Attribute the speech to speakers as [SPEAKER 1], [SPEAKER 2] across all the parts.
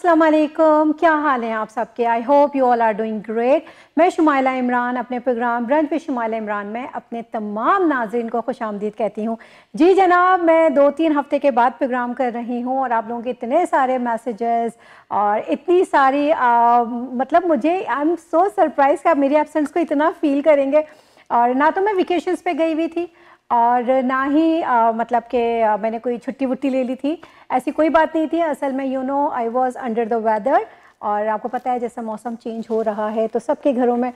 [SPEAKER 1] अस्सलाम वालेकुम, क्या हाल है आप सबके। I hope you all are doing great. मैं शुमाइला इमरान अपने program brunch with Shumaila Imran में अपने तमाम नाज़रीन को खुशामदीद कहती हूँ। जी जनाब, मैं 2-3 हफ्ते के बाद प्रोग्राम कर रही हूँ और आप लोगों के इतने सारे मैसेजेस और इतनी सारी मतलब मुझे आई एम सो सरप्राइज कि आप मेरी एब्सेंस को इतना फील करेंगे। और ना तो मैं वेकेशंस पे गई हुई थी और ना ही मतलब कि मैंने कोई छुट्टी वुट्टी ले ली थी, ऐसी कोई बात नहीं थी। असल में you know I was under the weather और आपको पता है जैसा मौसम चेंज हो रहा है तो सबके घरों में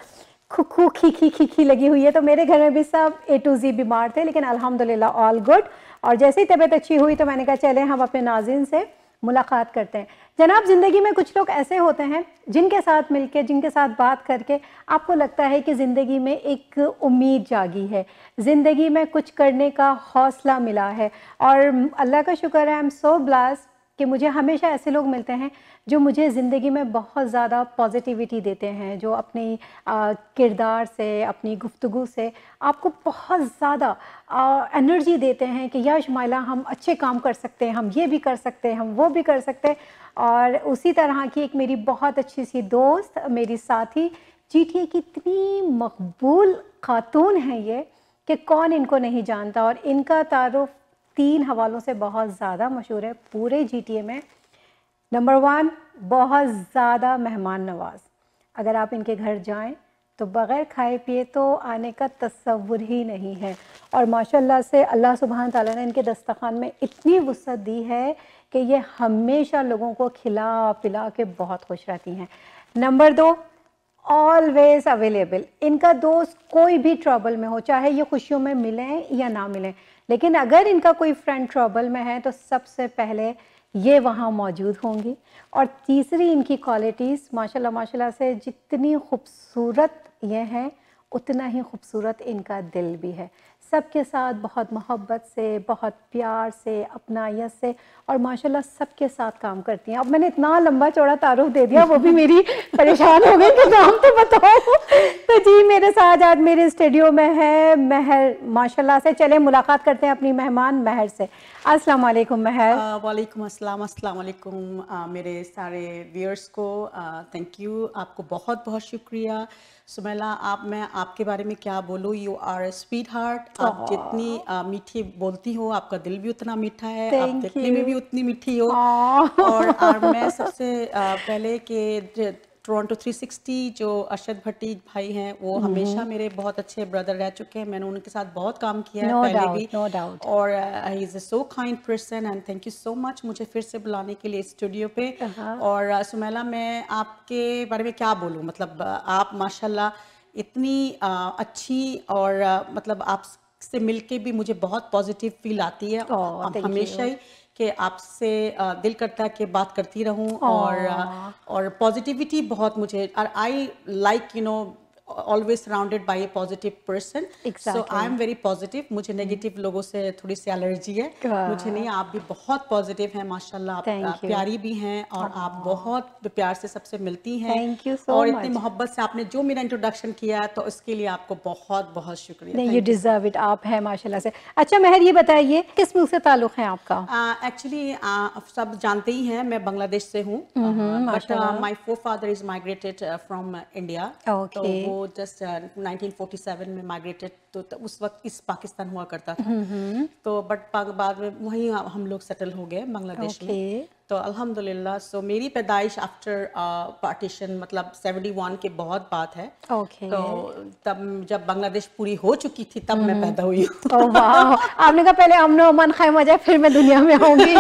[SPEAKER 1] खुखू खी लगी हुई है, तो मेरे घर में भी सब A to Z बीमार थे, लेकिन अल्हम्दुलिल्लाह ऑल गुड। और जैसे ही तबीयत अच्छी हुई तो मैंने कहा चले हम अपने नाज़रीन से मुलाकात करते हैं। जनाब, ज़िंदगी में कुछ लोग ऐसे होते हैं जिनके साथ मिलके, जिनके साथ बात करके आपको लगता है कि ज़िंदगी में एक उम्मीद जागी है, ज़िंदगी में कुछ करने का हौसला मिला है। और अल्लाह का शुक्र है, आई एम सो ब्लेस्ड कि मुझे हमेशा ऐसे लोग मिलते हैं जो मुझे ज़िंदगी में बहुत ज़्यादा पॉजिटिविटी देते हैं, जो अपनी किरदार से, अपनी गुफ्तगू से आपको बहुत ज़्यादा एनर्जी देते हैं कि या शुमाइला हम अच्छे काम कर सकते हैं, हम ये भी कर सकते हैं, हम वो भी कर सकते हैं। और उसी तरह की एक मेरी बहुत अच्छी सी दोस्त, मेरी साथी, जीटीए की इतनी मकबूल खातून है ये कि कौन इनको नहीं जानता। और इनका तारुफ 3 हवालों से बहुत ज़्यादा मशहूर है पूरे जीटीए में। नंबर 1, बहुत ज़्यादा मेहमान नवाज। अगर आप इनके घर जाएं तो बग़ैर खाए पिए तो आने का तसव्वुर ही नहीं है। और माशाल्लाह से अल्लाह सुब्हान ताला ने इनके दस्तरखान में इतनी वुसअत दी है कि ये हमेशा लोगों को खिला पिला के बहुत खुश रहती हैं। Number 2, always available. इनका दोस्त कोई भी ट्रबल में हो, चाहे ये खुशियों में मिलें या ना मिलें, लेकिन अगर इनका कोई फ्रेंड ट्रबल में है तो सबसे पहले ये वहाँ मौजूद होंगी। और तीसरी इनकी क्वालिटीज़ माशाल्लाह माशाल्लाह से जितनी खूबसूरत ये हैं उतना ही खूबसूरत इनका दिल भी है। सबके साथ बहुत मोहब्बत से, बहुत प्यार से, अपनायत से और माशाल्लाह सबके साथ काम करती हैं। अब मैंने इतना लंबा चौड़ा तारुफ दे दिया, वो भी मेरी परेशान हो गई कि नाम तो बताओ। तो जी मेरे साथ आज मेरे स्टूडियो में है महर माशाल्लाह से। चले मुलाकात करते हैं अपनी मेहमान महर से। अस्सलाम वालेकुम महर।
[SPEAKER 2] वालेकुम अस्सलाम, अस्सलाम वालेकुम मेरे सारे व्यूअर्स को थैंक यू, आपको बहुत बहुत शुक्रिया। सुमैला, मैं आपके बारे में क्या बोलूँ, you are a sweet heart. आप जितनी मीठी बोलती हो, आपका दिल भी उतना मीठा है, आप देखने में भी उतनी मीठी हो। और मैं सबसे पहले के टोरंटो 360 जो अरशद भट्टी भाई हैं, वो हमेशा मेरे बहुत अच्छे ब्रदर रह चुके हैं। मैंने उनके साथ बहुत काम किया है पहले भी।
[SPEAKER 1] No doubt.
[SPEAKER 2] और he is a so kind person and thank you so much मुझे फिर से बुलाने के लिए स्टूडियो पे। और सुमैला, मैं आपके बारे में क्या बोलूँ, मतलब आप माशाल्लाह इतनी अच्छी और मतलब आपसे मिलके भी मुझे बहुत पॉजिटिव फील आती है। हमेशा ही कि आपसे दिल करता है कि बात करती रहूं। और पॉजिटिविटी बहुत मुझे, और I like you no always surrounded by a positive person.
[SPEAKER 1] Exactly.
[SPEAKER 2] So I am very positive. मुझे नेगेटिव लोगों से थोड़ी सी एलर्जी है। मुझे नहीं, आप भी बहुत पॉजिटिव हैं माशाल्लाह। आप प्यारी भी हैं और आप बहुत प्यार से सबसे मिलती हैं।
[SPEAKER 1] Thank you so
[SPEAKER 2] और
[SPEAKER 1] much.
[SPEAKER 2] इतनी मोहब्बत से आपने जो मेरा इंट्रोडक्शन किया है, तो उसके लिए आपको बहुत बहुत शुक्रिया।
[SPEAKER 1] नहीं, you deserve it, आप हैं माशाल्लाह से। अच्छा महर, ये बताइए किस मुल्क से ताल्लुक़ है आपका?
[SPEAKER 2] एक्चुअली सब जानते ही हैं, मैं बांग्लादेश से हूँ। But my forefather is migrated from India. तो वो जस्ट 1947 में माइग्रेटेड, तो उस वक्त इस पाकिस्तान हुआ करता था। तो बट बाद में वहीं हम लोग सेटल हो गए बांग्लादेश में। तो अल्हम्दुलिल्लाह, सो मेरी पैदाइश आफ्टर पार्टीशन, मतलब 71 के बहुत बात है। तो तब जब बांग्लादेश पूरी हो चुकी थी तब मैं पैदा हुई हूँ।
[SPEAKER 1] ओह वाह, आपने कहा पहले अमन और अमान ख़ाइम हो जाए फिर मैं दुनिया में आऊंगी।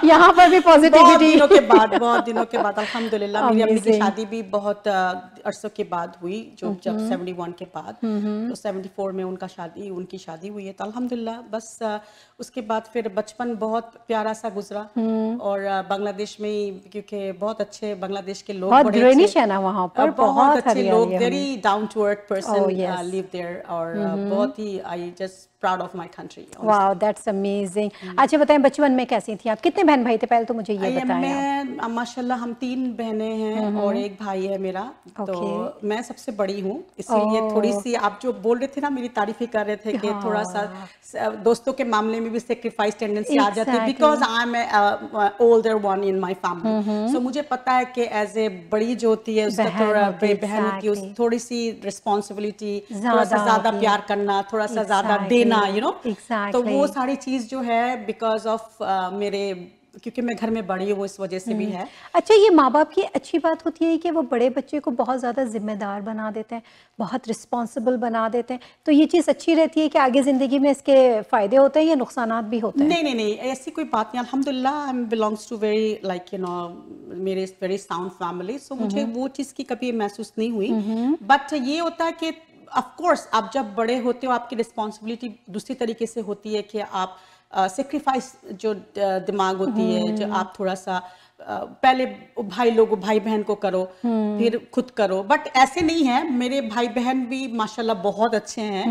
[SPEAKER 1] यहाँ पर भी पॉजिटिविटी।
[SPEAKER 2] बहुत दिनों के बाद अल्हम्दुलिल्लाह। मेरी अम्मी की शादी भी बहुत अरसों के बाद हुई, जब 71 के बाद। तो 74 में उनकी शादी हुई है। तो अल्हम्दुलिल्लाह बस उसके बाद फिर बचपन बहुत प्यारा सा गुजरा। और बांग्लादेश में, क्योंकि बहुत अच्छे बांग्लादेश के लोग,
[SPEAKER 1] बहुत ग्रीनिश है ना वहाँ पर,
[SPEAKER 2] बहुत अच्छे लोग, very down to earth person live there. और बहुत ही I just proud of my country.
[SPEAKER 1] Wow, that's amazing. अच्छा बताएं, बचपन में कैसी थी आप? कितने बहन भाई थे पहले तो मुझे ये बताएं।
[SPEAKER 2] मैं माशाल्लाह हम 3 बहनें हैं और एक भाई है मेरा। तो मैं सबसे बड़ी हूँ, इसीलिए थोड़ी सी आप जो बोल रहे थे ना, मेरी तारीफ ही कर रहे थे कि थोड़ा सा दोस्तों के मामले में भी सेक्रीफाइस टेंडेंसी आ जाती है, because I M older one in my family. So मुझे पता है कि as a बड़ी जो होती है उसका थोड़ा बहन होती है, उस थोड़ी सी responsibility, थोड़ा सा ज़्यादा प्यार करना, थोड़ा सा ज़्यादा देना, you know. तो वो सारी चीज़ जो है because of मेरे, क्योंकि मैं घर में बड़ी हूँ इस वजह से भी है।
[SPEAKER 1] अच्छा, ये माँ बाप की अच्छी बात होती है कि वो बड़े बच्चे को बहुत ज़्यादा जिम्मेदार बना देते हैं, बहुत रिस्पॉन्सिबल बना देते हैं, तो ये चीज़ अच्छी रहती है कि आगे ज़िंदगी में इसके फ़ायदे होते हैं या नुकसानात भी होते हैं?
[SPEAKER 2] नहीं, ऐसी कोई बात नहीं। अल्हम्दुलिल्लाह I am belongs to very like you know मेरे वेरी साउंड फैमिली, सो मुझे वो चीज़ की कभी महसूस नहीं हुई। बट ये होता है कि ऑफ कोर्स आप जब बड़े होते हो आपकी रिस्पॉन्सिबिलिटी दूसरी तरीके से होती है कि आप सेक्रीफाइस जो दिमाग होती है, जो आप थोड़ा सा पहले भाई बहन को करो फिर खुद करो, बट ऐसे नहीं है। मेरे भाई बहन भी माशाल्लाह बहुत अच्छे हैं,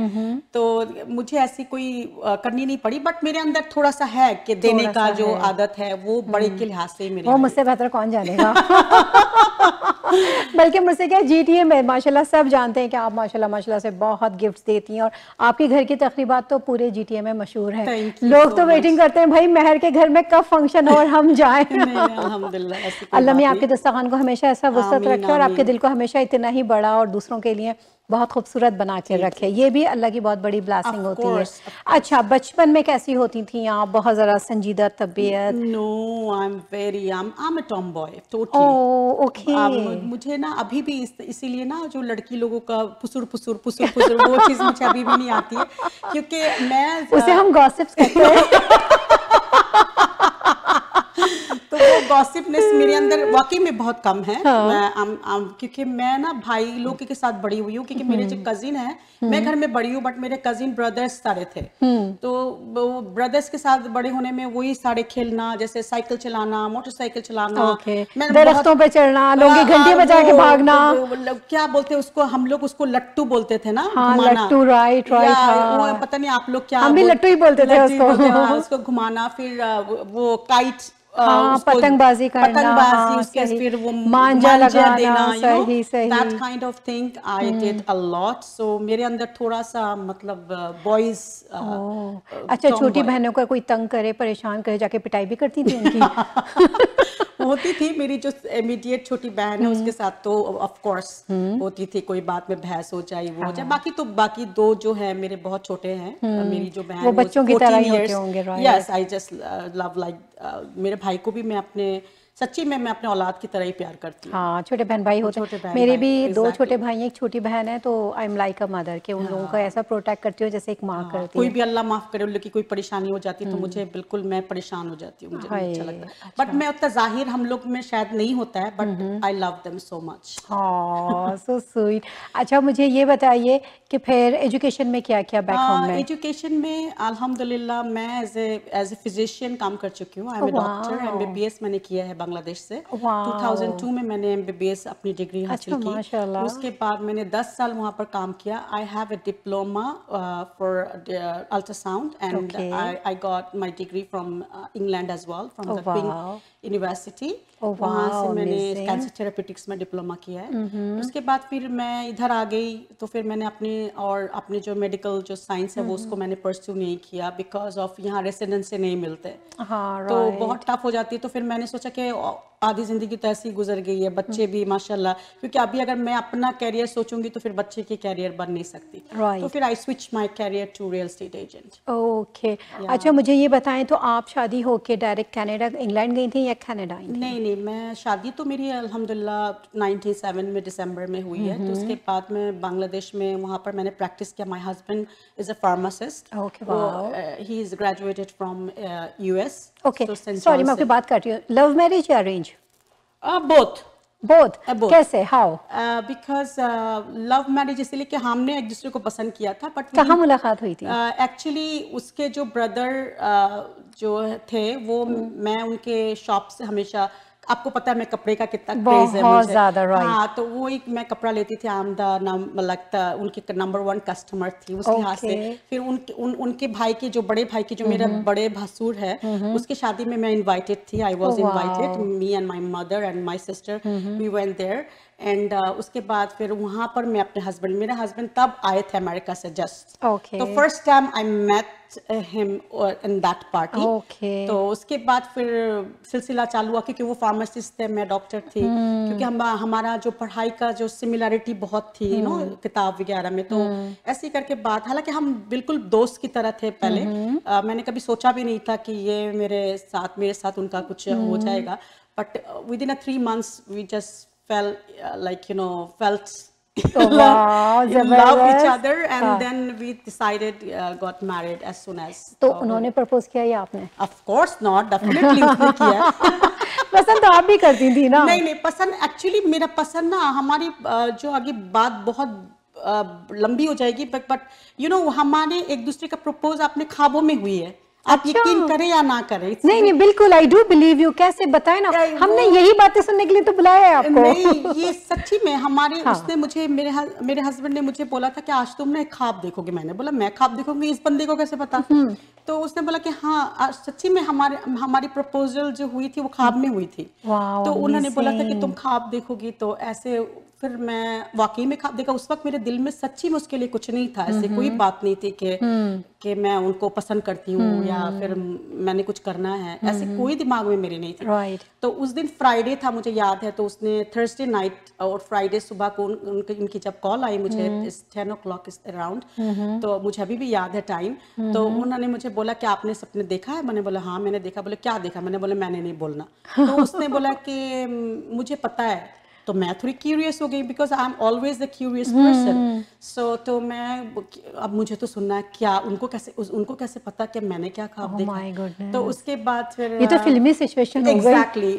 [SPEAKER 2] तो मुझे ऐसी कोई करनी नहीं पड़ी। बट मेरे अंदर थोड़ा सा है कि देने का जो आदत है वो बड़े के लिहाज से मेरे,
[SPEAKER 1] वो मुझसे बेहतर कौन जानेगा। बल्कि मुझसे क्या, जीटीए में माशाल्लाह सब जानते हैं कि आप माशाल्लाह से बहुत गिफ्ट्स देती हैं और आपके घर की तकरीबात तो पूरे जीटीए में मशहूर है। लोग तो वेटिंग करते हैं भाई मेहर के घर में कब फंक्शन हो और हम जाएं। अल्लाह में आपके दस्तरखान को हमेशा ऐसा वसअत रखे और आपके दिल को हमेशा इतना ही बड़ा और दूसरों के लिए बहुत खूबसूरत बना के रखे, ये भी अल्लाह की बहुत बड़ी ब्लेसिंग होती है। अच्छा, बचपन में कैसी होती थी आप? बहुत ज़रा संजीदा तबीयत?
[SPEAKER 2] No, I am a tomboy totally.
[SPEAKER 1] Oh okay.
[SPEAKER 2] मुझे ना अभी भी इसीलिए ना जो लड़की लोगों का फुसुर वो चीज़ मुझे अभी भी नहीं आती है, क्योंकि मैं
[SPEAKER 1] उसे हम गॉसिप्स कहते हैं।
[SPEAKER 2] तो वो गॉसिपनेस मेरे अंदर वाकई में बहुत कम है। क्योंकि मैं ना भाई लोगों के साथ बड़ी हुई हूँ, क्योंकि मेरे जो कजिन है, मैं घर में बड़ी हूँ बट मेरे कजिन ब्रदर्स सारे थे, तो वो ब्रदर्स के साथ बड़े होने में वही सारे खेलना, जैसे साइकिल चलाना, मोटरसाइकिल चलाना,
[SPEAKER 1] दरख्तों पे चढ़ना, लोगों की घंटी बजा के भागना,
[SPEAKER 2] क्या बोलते हैं उसको, हम लोग उसको लट्टू बोलते थे ना,
[SPEAKER 1] लट्टू, राइट।
[SPEAKER 2] पता नहीं आप लोग क्या,
[SPEAKER 1] हम भी लट्टू ही बोलते थे उसको
[SPEAKER 2] घुमाना, फिर वो काइट,
[SPEAKER 1] पतंगबाजी करना,
[SPEAKER 2] उसके फिर वो
[SPEAKER 1] मांझा लगाना,
[SPEAKER 2] देना,
[SPEAKER 1] सही
[SPEAKER 2] that kind of thing I did a lot. So मेरे अंदर थोड़ा सा मतलब बॉयज।
[SPEAKER 1] अच्छा, छोटी बहनों का कोई तंग करे, परेशान करे, जाके पिटाई भी करती थी उनकी?
[SPEAKER 2] होती थी। मेरी जो इमीडिएट छोटी बहन है उसके साथ तो ऑफ कोर्स होती थी, कोई बात में बहस हो जाए, वो हो जाए। बाकी दो जो है मेरे बहुत छोटे हैं, मेरी जो बहन,
[SPEAKER 1] वो बच्चों की तरह ही होते होंगे, right?
[SPEAKER 2] Yes, I just love like मेरे भाई को भी मैं अपने, सच्ची में मैं अपने औलाद की तरह ही प्यार करती हूँ।
[SPEAKER 1] हाँ, छोटे बहन भाई होते हैं। मेरे भी दो छोटे भाई हैं, एक छोटी बहन है, तो I am like a mother के उन लोगों को ऐसा प्रोटेक्ट करती हूँ जैसे एक माँ करती है।
[SPEAKER 2] कोई भी अल्लाह माफ करे, उन लोग की कोई परेशानी हो जाती है तो मुझे बिल्कुल, मैं परेशान हो जाती हूँ, मुझे नहीं अच्छा लगता। बट मैं उतना जाहिर हम लोग में शायद नहीं होता है, but I love them so much.
[SPEAKER 1] So sweet. अच्छा, मुझे ये बताइए कि फिर एजुकेशन में क्या क्या बैक होम में?
[SPEAKER 2] एजुकेशन में अल्हम्दुलिल्लाह मैं एज ए फिजिशियन काम कर चुकी हूँ। I am a doctor, MBBS मैंने किया है बांग्लादेश से। 2002 में मैंने MBBS अपनी डिग्री हासिल की। उसके बाद मैंने 10 साल वहाँ पर काम किया। I have a diploma for ultrasound and I got my degree from England as well, from the Queen University. वहाँ से मैंने कैंसर थेरेपेटिक्स में डिप्लोमा किया है। उसके बाद फिर मैं इधर आ गई, तो फिर मैंने अपनी जो मेडिकल जो साइंस है वो उसको मैंने परस्यू नहीं किया, बिकॉज ऑफ यहाँ रेसिडेंसी नहीं मिलते, तो बहुत टफ हो जाती है। तो फिर मैंने सोचा कि आधी जिंदगी तो ऐसी गुजर गई है, बच्चे भी माशाल्लाह, क्योंकि अभी अगर मैं अपना कैरियर सोचूंगी तो फिर बच्चे की कैरियर बन नहीं सकती, तो फिर I switch my career to real estate agent.
[SPEAKER 1] Okay, अच्छा मुझे ये बताएं, तो आप शादी होके डायरेक्ट कनाडा, इंग्लैंड गई थी या कनाडा आई थी?
[SPEAKER 2] नहीं, मैं शादी तो मेरी अल्हम्दुलिल्लाह 97 में दिसंबर में हुई है। तो उसके बाद मैं बांग्लादेश में वहाँ पर मैंने प्रैक्टिस किया। My husband is a pharmacist, he is graduated from US।
[SPEAKER 1] Okay, sorry मैं आपकी बात कर रही हूँ। लव मैरिज या अरेंज? बोथ। कैसे, हाउ?
[SPEAKER 2] बिकॉज लव मैरिज इसलिए कि हमने एक दूसरे को पसंद किया था, बट
[SPEAKER 1] कहाँ मुलाकात हुई थी?
[SPEAKER 2] एक्चुअली उसके जो ब्रदर जो थे वो, मैं उनके शॉप से हमेशा, आपको पता है मैं कपड़े का कितना क्रेज है मुझे, हाँ, तो वो एक मैं कपड़ा लेती थी, उनके नंबर 1 कस्टमर थी उस लिहाज से। फिर उनके भाई के, जो बड़े भाई की, जो मेरा बड़े भसुर है, उसके शादी में मैं इनवाइटेड थी। I was invited, me and my mother and my sister, we went there एंड उसके बाद फिर वहाँ पर मैं अपने हस्बैंड, मेरे हस्बैंड तब आए थे अमेरिका से जस्ट, तो first time I met him in that party. तो उसके बाद फिर सिलसिला चालू हुआ, क्योंकि वो फार्मासिस्ट थे, मैं डॉक्टर थी, क्योंकि हमारा जो पढ़ाई का जो सिमिलरिटी बहुत थी नो किताब वगैरह में, तो ऐसे करके बात, हालांकि हम बिल्कुल दोस्त की तरह थे पहले, मैंने कभी सोचा भी नहीं था कि ये मेरे साथ उनका कुछ हो जाएगा, but with in 3 months we just felt love each other, and then we decided got married as soon as.
[SPEAKER 1] तो उन्होंने प्रपोज किया या आपने?
[SPEAKER 2] Of course not, definitely उसने किया।
[SPEAKER 1] पसंद तो आप भी करती थी ना?
[SPEAKER 2] नहीं, पसंद एक्चुअली मेरा पसंद ना, हमारी जो आगे बात बहुत लंबी हो जाएगी, बट यू नो हमारे एक दूसरे का प्रपोज अपने ख्वाबों में हुई है। आप यकीन करें या ना करें।
[SPEAKER 1] नहीं बिल्कुल, आई डू बिलीव यू। कैसे बताएं ना, हमने यही बातें सुनने के लिए तो बुलाया है आपको।
[SPEAKER 2] नहीं, ये सच्ची में हमारे उसने मुझे, मेरे हस्बैंड ने मुझे बोला था कि आज तुम ना एक ख्वाब देखोगे। मैंने बोला मैं ख्वाब देखूंगी, इस बंदे को कैसे पता? तो उसने बोला कि हाँ सच्ची में हमारी प्रपोजल जो हुई थी वो ख्वाब में हुई थी। तो उन्होंने बोला था कि तुम ख्वाब देखोगी, तो ऐसे फिर मैं वाकई में ख्वाब देखा। उस वक्त मेरे दिल में सच्ची में उसके लिए कुछ नहीं था, ऐसे कोई बात नहीं थी कि मैं उनको पसंद करती हूँ या फिर मैंने कुछ करना है, ऐसे कोई दिमाग में मेरे नहीं थी। तो उस दिन फ्राइडे था, मुझे याद है, तो उसने थर्सडे नाइट और फ्राइडे सुबह को उनकी जब कॉल आई मुझे 10 o'clock अराउंड, तो मुझे अभी भी याद है टाइम। तो उन्होंने मुझे बोला कि आपने सपने देखा है? मैंने बोला हाँ मैंने देखा। बोले क्या देखा? मैंने बोला मैंने नहीं बोलना। तो उसने बोला कि मुझे पता है। तो मैं थोड़ी क्यूरियस हो गई, because I am always the curious person. So तो मैं, अब मुझे तो सुनना है क्या, उनको कैसे पता कि मैंने क्या ख्वाब देखा। तो उसके बाद फिर
[SPEAKER 1] ये तो फिल्मी सिचुएशन हो गई।
[SPEAKER 2] एग्जैक्टली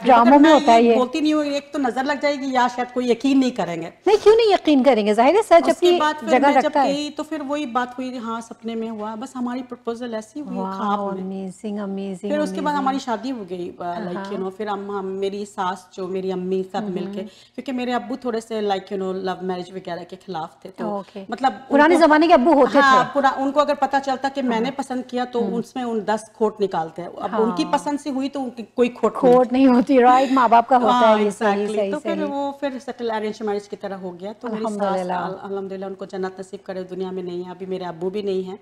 [SPEAKER 1] ड्रामा में होता है ये।
[SPEAKER 2] बोलती नहीं हूँ, एक तो नजर लग जाएगी या शायद कोई यकीन नहीं करेंगे।
[SPEAKER 1] नहीं क्यों नहीं यकीन करेंगे, जाहिर है सच अपनी जगह रखता है।
[SPEAKER 2] तो फिर वही बात हुई, हाँ सपने में हुआ, बस हमारी प्रपोजल ऐसी हुई ख्वाब में।
[SPEAKER 1] अमेजिंग।
[SPEAKER 2] फिर उसके बाद हमारी शादी हो गई, लाइक यू नो, फिर हम मेरी सास जो मेरी अम्मी सब मिलके, क्योंकि मेरे अब्बू थोड़े से like you no love marriage वगैरह के खिलाफ थे, तो मतलब
[SPEAKER 1] पुराने जमाने के अब्बू होते थे।
[SPEAKER 2] उनको अगर पता चलता कि मैंने पसंद किया तो उसमें 10 खोट निकालते हैं। अब उनकी पसंद से हुई तो उनकी कोई खोट नहीं होती।
[SPEAKER 1] राइट, माँ बाप का होता है ये।
[SPEAKER 2] सही। तो फिर सेटल अरेंज मैरिज की तरह हो गया। तो मेरी सास अल्हम्दुलिल्लाह उनको जन्नत नसीब करे, दुनिया में नहीं है अभी, मेरे अब्बू भी नहीं है,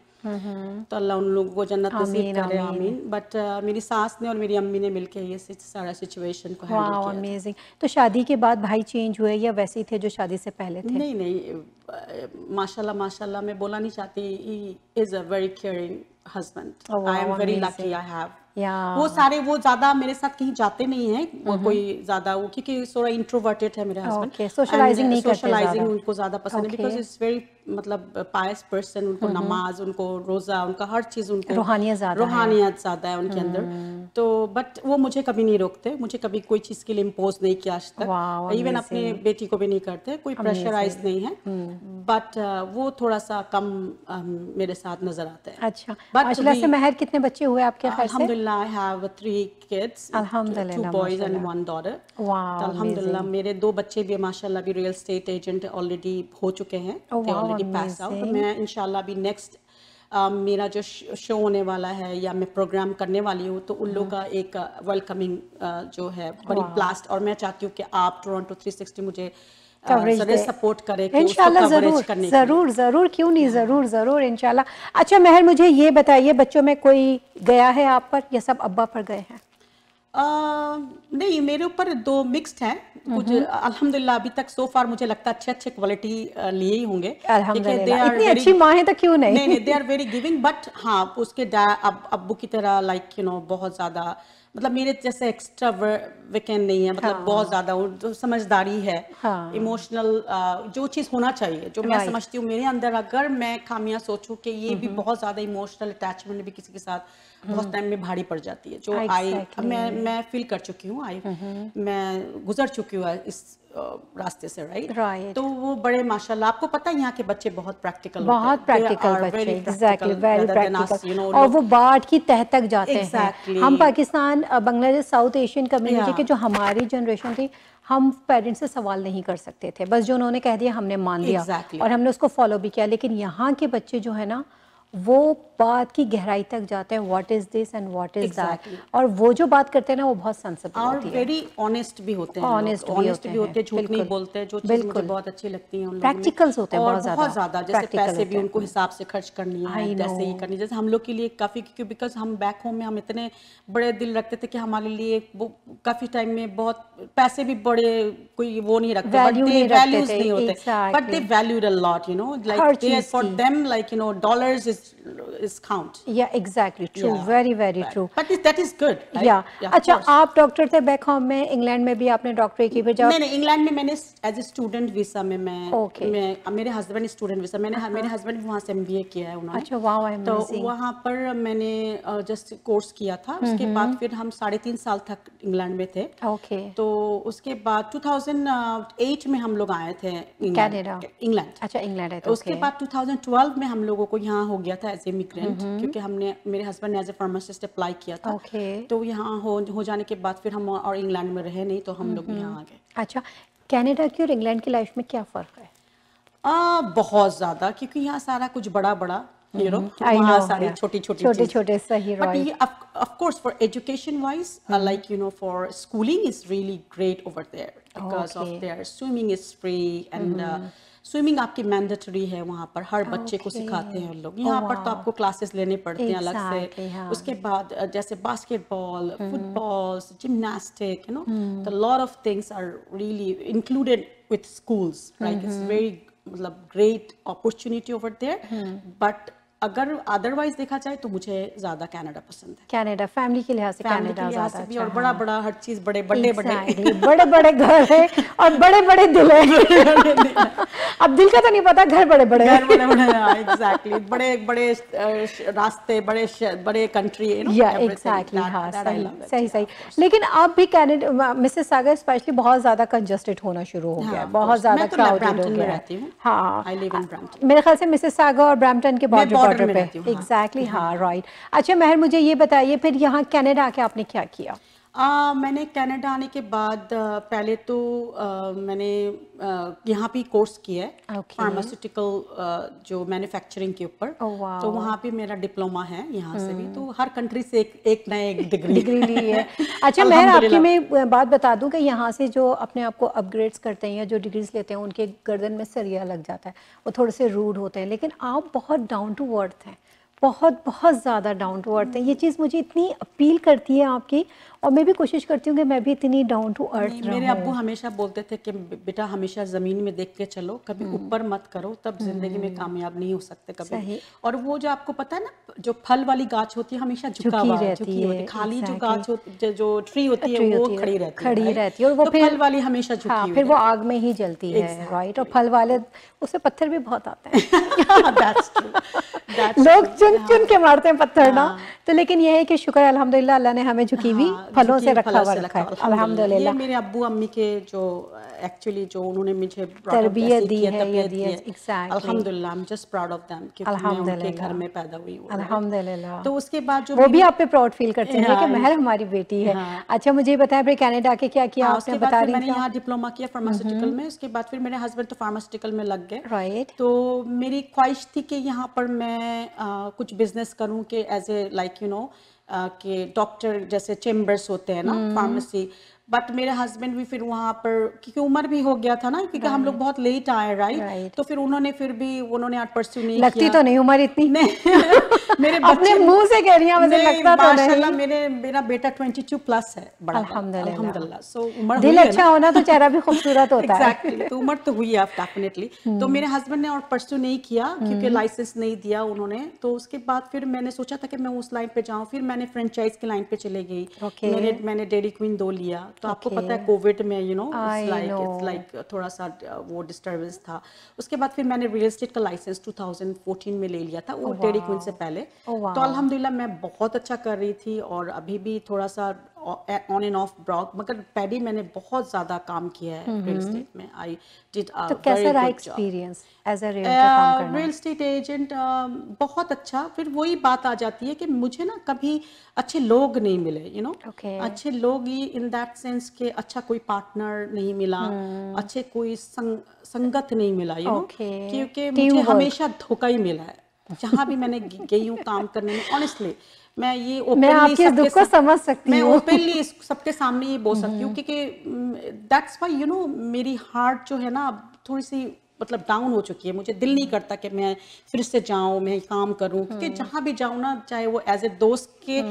[SPEAKER 2] तो अल्लाह उन लोगों को जन्नत नसीब करे, आमीन। बट मेरी सास ने और मेरी अम्मी ने मिलके ये सारा सिचुएशन को हैंडल किया।
[SPEAKER 1] अमेजिंग। तो शादी के बाद भाई चेंज हुए या वैसे ही थे जो शादी से पहले थे?
[SPEAKER 2] नहीं, माशाल्लाह मैं बोला नहीं चाहती, he is a very caring husband. I am very lucky I have. वो ज्यादा मेरे साथ कहीं जाते नहीं हैं, कोई ज्यादा, वो क्योंकि थोड़ा इंट्रोवर्टेड है मेरे हस्बैंड।
[SPEAKER 1] सोशलाइजिंग नहीं करते,
[SPEAKER 2] सोशलाइजिंग उनको ज्यादा पसंद है, बिकॉज इट्स वेरी मतलब पायस पर्सन। उनको नमाज, उनको रोजा, उनका हर चीज, उनको रूहानियत ज्यादा है उनके अंदर। तो बट वो मुझे कभी नहीं रोकते, मुझे कभी कोई चीज के लिए इम्पोज नहीं किया आज तक, इवन अपनी बेटी को भी नहीं करते, कोई प्रेशराइज नहीं है। बट वो थोड़ा सा कम मेरे साथ नजर आता है।
[SPEAKER 1] अच्छा, माशाल्लाह से महर कितने बच्चे हुए आपके?
[SPEAKER 2] अल्हम्दुलिल्लाह I have 3 kids, 2 boys and 1 daughter. तो अल्हम्दुलिल्लाह मेरे 2 बच्चे भी माशाल्लाह भी रियल एस्टेट एजेंट ऑलरेडी हो चुके हैं, they already passed out। तो मैं इंशाल्लाह भी नेक्स्ट मेरा जो शो होने वाला है या मैं प्रोग्राम करने वाली हूँ, तो उन लोगों का एक वेलकमिंग जो है बड़ी ब्लास्ट, और मैं चाहती हूँ कि आप टोरंटो 360 मुझे सपोर्ट करें कि
[SPEAKER 1] इंशाल्लाह। जरूर क्यों नहीं, जरूर इंशाल्लाह। अच्छा महर, मुझे ये बताइए, बच्चों में कोई गया है आप पर या सब अब्बा पर गए हैं?
[SPEAKER 2] नहीं, मेरे ऊपर 2 मिक्स्ड हैं। कुछ अल्हम्दुलिल्लाह अभी तक सो फार मुझे लगता है अच्छे क्वालिटी लिए ही होंगे।
[SPEAKER 1] इतनी अच्छी माँ है तो क्यों नहीं,
[SPEAKER 2] they are very giving. But हाँ, उसके अब्बू की तरह लाइक यू नो बहुत ज्यादा, मतलब मेरे जैसे एक्स्ट्रा वीकेंड नहीं है, मतलब बहुत ज्यादा तो समझदारी है, इमोशनल जो चीज होना चाहिए, जो मैं समझती हूँ मेरे अंदर। अगर मैं खामियां सोचूं कि ये भी बहुत ज्यादा इमोशनल अटैचमेंट भी किसी के साथ बहुत टाइम में भारी पड़ जाती है, जो मैं फील कर चुकी हूँ, मैं गुजर चुकी हूँ इस रास्ते से, राइट। तो वो बड़े माशाल्लाह, आपको पता है यहाँ के बच्चे बहुत प्रैक्टिकल
[SPEAKER 1] बच्चे, एग्जैक्टली, वेरी प्रैक्टिकल, और वो बाढ़ की तह तक जाते हैं। हम Pakistan, Bangladesh, south Asian community के जो हमारी जनरेशन थी, हम पेरेंट्स से सवाल नहीं कर सकते थे, बस जो उन्होंने कह दिया हमने मान लिया और हमने उसको फॉलो भी किया। लेकिन यहाँ के बच्चे जो है ना, वो बात की गहराई तक जाते हैं, what is this and what is that,
[SPEAKER 2] Exactly.
[SPEAKER 1] और वो जो बात करते हैं ना वो बहुत सेंसिटिव
[SPEAKER 2] और
[SPEAKER 1] होती है,
[SPEAKER 2] वेरी ऑनेस्ट भी होते हैं,
[SPEAKER 1] ऑनेस्ट भी
[SPEAKER 2] ऑनेस्ट
[SPEAKER 1] होते
[SPEAKER 2] भी होते हैं,
[SPEAKER 1] हैं,
[SPEAKER 2] झूठ नहीं
[SPEAKER 1] बिल्कुल
[SPEAKER 2] बोलते, जो चीज़ मुझे
[SPEAKER 1] बिल्कुल,
[SPEAKER 2] बहुत अच्छी लगती है उन लोगों में।
[SPEAKER 1] प्रैक्टिकल्स होते हैं,
[SPEAKER 2] और
[SPEAKER 1] बहुत
[SPEAKER 2] बहुत ज़्यादा, जैसे
[SPEAKER 1] प्रैक्टिकल
[SPEAKER 2] पैसे भी
[SPEAKER 1] होते
[SPEAKER 2] उनको
[SPEAKER 1] हैं।
[SPEAKER 2] हिसाब से खर्च करनी है,
[SPEAKER 1] आई
[SPEAKER 2] जैसे ही
[SPEAKER 1] नो,
[SPEAKER 2] करनी, जैसे हम लोग के लिए काफ़ी, क्योंकि बिकॉज हम बैक होम में हम इतने बड़े दिल रखते थे कि हमारे लिए वो काफ़ी टाइम में बहुत पैसे भी बड़े कोई वो नहीं रखते, बट
[SPEAKER 1] वैल्यू
[SPEAKER 2] दे
[SPEAKER 1] नहीं रखते
[SPEAKER 2] वैल्यूज
[SPEAKER 1] थे,
[SPEAKER 2] नहीं होते, but they
[SPEAKER 1] exactly,
[SPEAKER 2] valued a lot, you know, like
[SPEAKER 1] हर
[SPEAKER 2] दे
[SPEAKER 1] चीज
[SPEAKER 2] फॉर
[SPEAKER 1] की,
[SPEAKER 2] them, like you know, dollars is count.
[SPEAKER 1] Yeah exactly true,
[SPEAKER 2] Yeah,
[SPEAKER 1] very very true.
[SPEAKER 2] but that is good, right?
[SPEAKER 1] या
[SPEAKER 2] Yeah, of
[SPEAKER 1] अच्छा,
[SPEAKER 2] course.
[SPEAKER 1] आप doctor थे back home में, England में भी आपने डॉक्टरी की, फिर
[SPEAKER 2] नहीं
[SPEAKER 1] जब,
[SPEAKER 2] नहीं, इंग्लैंड में मैंने एज ए स्टूडेंट वीसा में
[SPEAKER 1] ओके,
[SPEAKER 2] मेरे हस्बैंड स्टूडेंट वीसा, मेरे हस्बैंड भी वहाँ से एमबीए किया है उन्होंने।
[SPEAKER 1] अच्छा, वाह,
[SPEAKER 2] तो
[SPEAKER 1] अमेजिंग,
[SPEAKER 2] वहाँ पर मैंने जस्ट कोर्स किया था, उसके बाद फिर हम 3.5 साल तक इंग्लैंड में थे।
[SPEAKER 1] ओके,
[SPEAKER 2] तो उसके बाद 2008 में हम लोग आए थे
[SPEAKER 1] कनाडा,
[SPEAKER 2] इंग्लैंड।
[SPEAKER 1] अच्छा इंग्लैंड है,
[SPEAKER 2] उसके बाद 2012 में हम लोगों को यहाँ हो गया था एज इमिग्रेंट, क्योंकि हमने, मेरे हस्बैंड ने एज ए फार्मासिस्ट अप्लाई किया था।
[SPEAKER 1] ओके,
[SPEAKER 2] तो यहाँ हो जाने के बाद फिर हम और इंग्लैंड में रहे नहीं, तो हम लोग यहाँ आ गए।
[SPEAKER 1] अच्छा, कनाडा की और इंग्लैंड की लाइफ में क्या फ़र्क है?
[SPEAKER 2] बहुत ज़्यादा, क्योंकि यहाँ सारा कुछ बड़ा बड़ा, यू नो,
[SPEAKER 1] आई
[SPEAKER 2] वहाँ
[SPEAKER 1] नो,
[SPEAKER 2] सारी छोटी छोटी
[SPEAKER 1] छोटे
[SPEAKER 2] चीज़।
[SPEAKER 1] छोटे, सही,
[SPEAKER 2] But
[SPEAKER 1] right,
[SPEAKER 2] yeah, of course, for education wise, like you know, for schooling is really great over there because of
[SPEAKER 1] okay,
[SPEAKER 2] their swimming is free and swimming आपकी मैंडेटरी है वहाँ पर, हर बच्चे को
[SPEAKER 1] ओके,
[SPEAKER 2] सिखाते हैं लोग।
[SPEAKER 1] ओ
[SPEAKER 2] यहाँ पर तो
[SPEAKER 1] वाह,
[SPEAKER 2] आपको क्लासेस लेने पड़ते हैं अलग से।
[SPEAKER 1] एग्जैक्टली, हाँ,
[SPEAKER 2] उसके बाद जैसे basketball, football, gymnastic, you know, the lot of things are really included with schools, right? It's very, मतलब great opportunity over there. But अगर अदरवाइज देखा जाए तो मुझे ज़्यादा कनाडा पसंद है,
[SPEAKER 1] कनाडा फैमिली के लिहाज से,
[SPEAKER 2] फैमिली के
[SPEAKER 1] कनाडा
[SPEAKER 2] लिहाज
[SPEAKER 1] ज़्यादा
[SPEAKER 2] से भी,
[SPEAKER 1] अच्छा,
[SPEAKER 2] और बड़ा
[SPEAKER 1] हाँ,
[SPEAKER 2] बड़ा हर चीज़, बड़े बड़े बड़े
[SPEAKER 1] एग्जैक्टली, बड़े बड़े घर है और बड़े बड़े दिल है अब दिल का तो नहीं पता, घर बड़े बड़े
[SPEAKER 2] घर बड़े बड़े, एग्जैक्टली, बड़े बड़े रास्ते, बड़े कंट्री, यू नो,
[SPEAKER 1] या
[SPEAKER 2] एवरीथिंग,
[SPEAKER 1] एग्जैक्टली, हाँ,
[SPEAKER 2] दैट आई
[SPEAKER 1] सही
[SPEAKER 2] लव इट।
[SPEAKER 1] सही सही। लेकिन अब भी कनाडा, मिसेस सागर स्पेशली बहुत ज़्यादा कंजस्टेड होना शुरू हो गया है,
[SPEAKER 2] हाँ,
[SPEAKER 1] बहुत ज़्यादा
[SPEAKER 2] मैं तो
[SPEAKER 1] क्राउडेड हो
[SPEAKER 2] ब्रैम्पटन में
[SPEAKER 1] गया है,
[SPEAKER 2] रहती हूँ,
[SPEAKER 1] हाँ,
[SPEAKER 2] आई लिव इन ब्रैम्पटन।
[SPEAKER 1] मेरे ख्याल से मिसेस सागर और ब्रैम्पटन के
[SPEAKER 2] मैं
[SPEAKER 1] बॉर्डर
[SPEAKER 2] में
[SPEAKER 1] पे,
[SPEAKER 2] रहती हूँ, हाँ।
[SPEAKER 1] एग्जैक्टली, हाँ, राइट। अच्छा महर, मुझे ये बताइए फिर यहाँ कनाडा आके आपने क्या किया?
[SPEAKER 2] मैंने कनाडा आने के बाद पहले तो मैंने यहाँ भी कोर्स किया है,
[SPEAKER 1] ओके,
[SPEAKER 2] फार्मास्यूटिकल जो मैन्युफैक्चरिंग के ऊपर।
[SPEAKER 1] ओह वाह,
[SPEAKER 2] तो वहाँ पे मेरा डिप्लोमा है यहाँ से भी, तो हर कंट्री से एक ना एक डिग्री
[SPEAKER 1] डिग्री ली है। अच्छा महर, आपकी मैं बात बता दूं कि यहाँ से जो अपने आप को अपग्रेड्स करते हैं या जो डिग्रीज लेते हैं, उनके गर्दन में सरिया लग जाता है, वो थोड़े से रूड होते हैं, लेकिन आप बहुत डाउन टू अर्थ हैं, बहुत बहुत ज़्यादा डाउन टू अर्थ है। ये चीज़ मुझे इतनी अपील करती है आपकी, और मैं भी कोशिश करती हूँ कि मैं भी इतनी डाउन टू अर्थ रहूं।
[SPEAKER 2] मेरे अब्बू हमेशा बोलते थे कि बेटा हमेशा ज़मीन में देख के चलो, कभी ऊपर मत करो, तब जिंदगी में कामयाब नहीं हो सकते कभी।
[SPEAKER 1] सही।
[SPEAKER 2] और वो जो आपको पता है ना, जो फल वाली गाछ होती है हमेशा झुकी होती है, खाली जो गाछ होती, जो ट्री होती है वो खड़ी रहती है, और
[SPEAKER 1] वो
[SPEAKER 2] तो
[SPEAKER 1] फिर
[SPEAKER 2] फल वाली हमेशा झुकी हुई,
[SPEAKER 1] फिर वो आग में ही जलती है, राइट? और फल वाले, उससे पत्थर भी बहुत आते हैं लोग चुन चुन के मारते हैं पत्थर ना। तो लेकिन ये है कि शुक्र अल्हम्दुलिल्लाह, अल्लाह ने हमें झुकी हुई फलों से रखा है, अल्हम्दुलिल्लाह।
[SPEAKER 2] ये मेरे अब्बू अम्मी के जो एक्चुअली जो उन्होंने मुझे
[SPEAKER 1] तरबियत दी है,
[SPEAKER 2] अल्हम्दुलिल्लाह, I am just proud of them कि मैं उनके घर में पैदा हुई हूँ,
[SPEAKER 1] अल्हम्दुलिल्लाह।
[SPEAKER 2] तो उसके बाद जो
[SPEAKER 1] वो भी आप पे प्राउड फील करते हैं कि महर हमारी बेटी है। अच्छा मुझे बताएं फिर कनाडा के क्या किया आपने? बता रही थी
[SPEAKER 2] मैंने यहाँ डिप्लोमा किया फार्मास्यूटिकल में, उसके बाद फिर मेरे हस्बैंड तो फार्मास्यूटिकल में लग गए,
[SPEAKER 1] राइट।
[SPEAKER 2] तो मेरी ख्वाहिश थी कि यहाँ पर मैं कुछ बिजनेस करूँ कि as a like you know कि डॉक्टर जैसे चेम्बर्स होते हैं ना फार्मेसी, बट मेरे हस्बैंड भी फिर वहाँ पर, क्योंकि उम्र भी हो गया था ना, क्योंकि हम लोग बहुत लेट आए, राइट? तो फिर उन्होंने परस्यू नहीं
[SPEAKER 1] लगती
[SPEAKER 2] किया।
[SPEAKER 1] तो नहीं उम्र इतनी
[SPEAKER 2] मेरे
[SPEAKER 1] अपने मुंह से कह रही हैं, मुझे लगता तो
[SPEAKER 2] नहीं। मेरा बेटा 22 प्लस है, बड़ा अल्हम्दुलिल्लाह। सो उम्र
[SPEAKER 1] दिल अच्छा होना तो चेहरा भी खूबसूरत होता है।
[SPEAKER 2] एग्जैक्टली, तो उम्र तो हुई है डेफिनेटली। तो मेरे हस्बैंड ने और परस्यू नहीं किया क्योंकि लाइसेंस नहीं दिया उन्होंने। तो उसके बाद फिर मैंने सोचा था कि मैं उस लाइन पे जाऊं, फिर मैंने फ्रेंचाइज की लाइन पे चले गई। मैंने डेयरी क्वीन 2 लिया, तो आपको पता है कोविड में यू नो इट्स लाइक थोड़ा सा वो डिस्टर्बेंस था। उसके बाद फिर मैंने रियल एस्टेट का लाइसेंस 2014 में ले लिया था, वो डेयरी क्वीन से पहले। तो अल्हम्दुलिल्लाह मैं बहुत अच्छा कर रही थी, और अभी भी थोड़ा सा ऑन एंड ऑफ ब्रॉक, मगर पहले मैंने बहुत ज़्यादा काम किया है रियल एस्टेट में। आई डिड अ
[SPEAKER 1] तो कैसा रहा experience as a real
[SPEAKER 2] estate agent? बहुत अच्छा। फिर वही बात आ जाती है कि मुझे ना कभी अच्छे लोग नहीं मिले, यू नो, अच्छे लोग ही इन दैट सेंस के अच्छा कोई पार्टनर नहीं मिला, अच्छे कोई संगत नहीं मिला, यू नो, क्योंकि मुझे हमेशा धोखा ही मिला है। जहाँ भी मैंने गई हूँ काम करने में, ऑनेस्टली मैं ये
[SPEAKER 1] मैं आपके दुख को समझ सकती हूँ,
[SPEAKER 2] मैं ओपनली सबके सामने ये बोल सकती हूँ, क्योंकि दैट्स व्हाई यू नो मेरी हार्ट जो है ना थोड़ी सी मतलब डाउन हो चुकी है। मुझे दिल नहीं करता कि मैं फिर से जाऊं, मैं काम करूं, क्योंकि जहां भी जाऊं ना, चाहे वो एज ए दोस्त के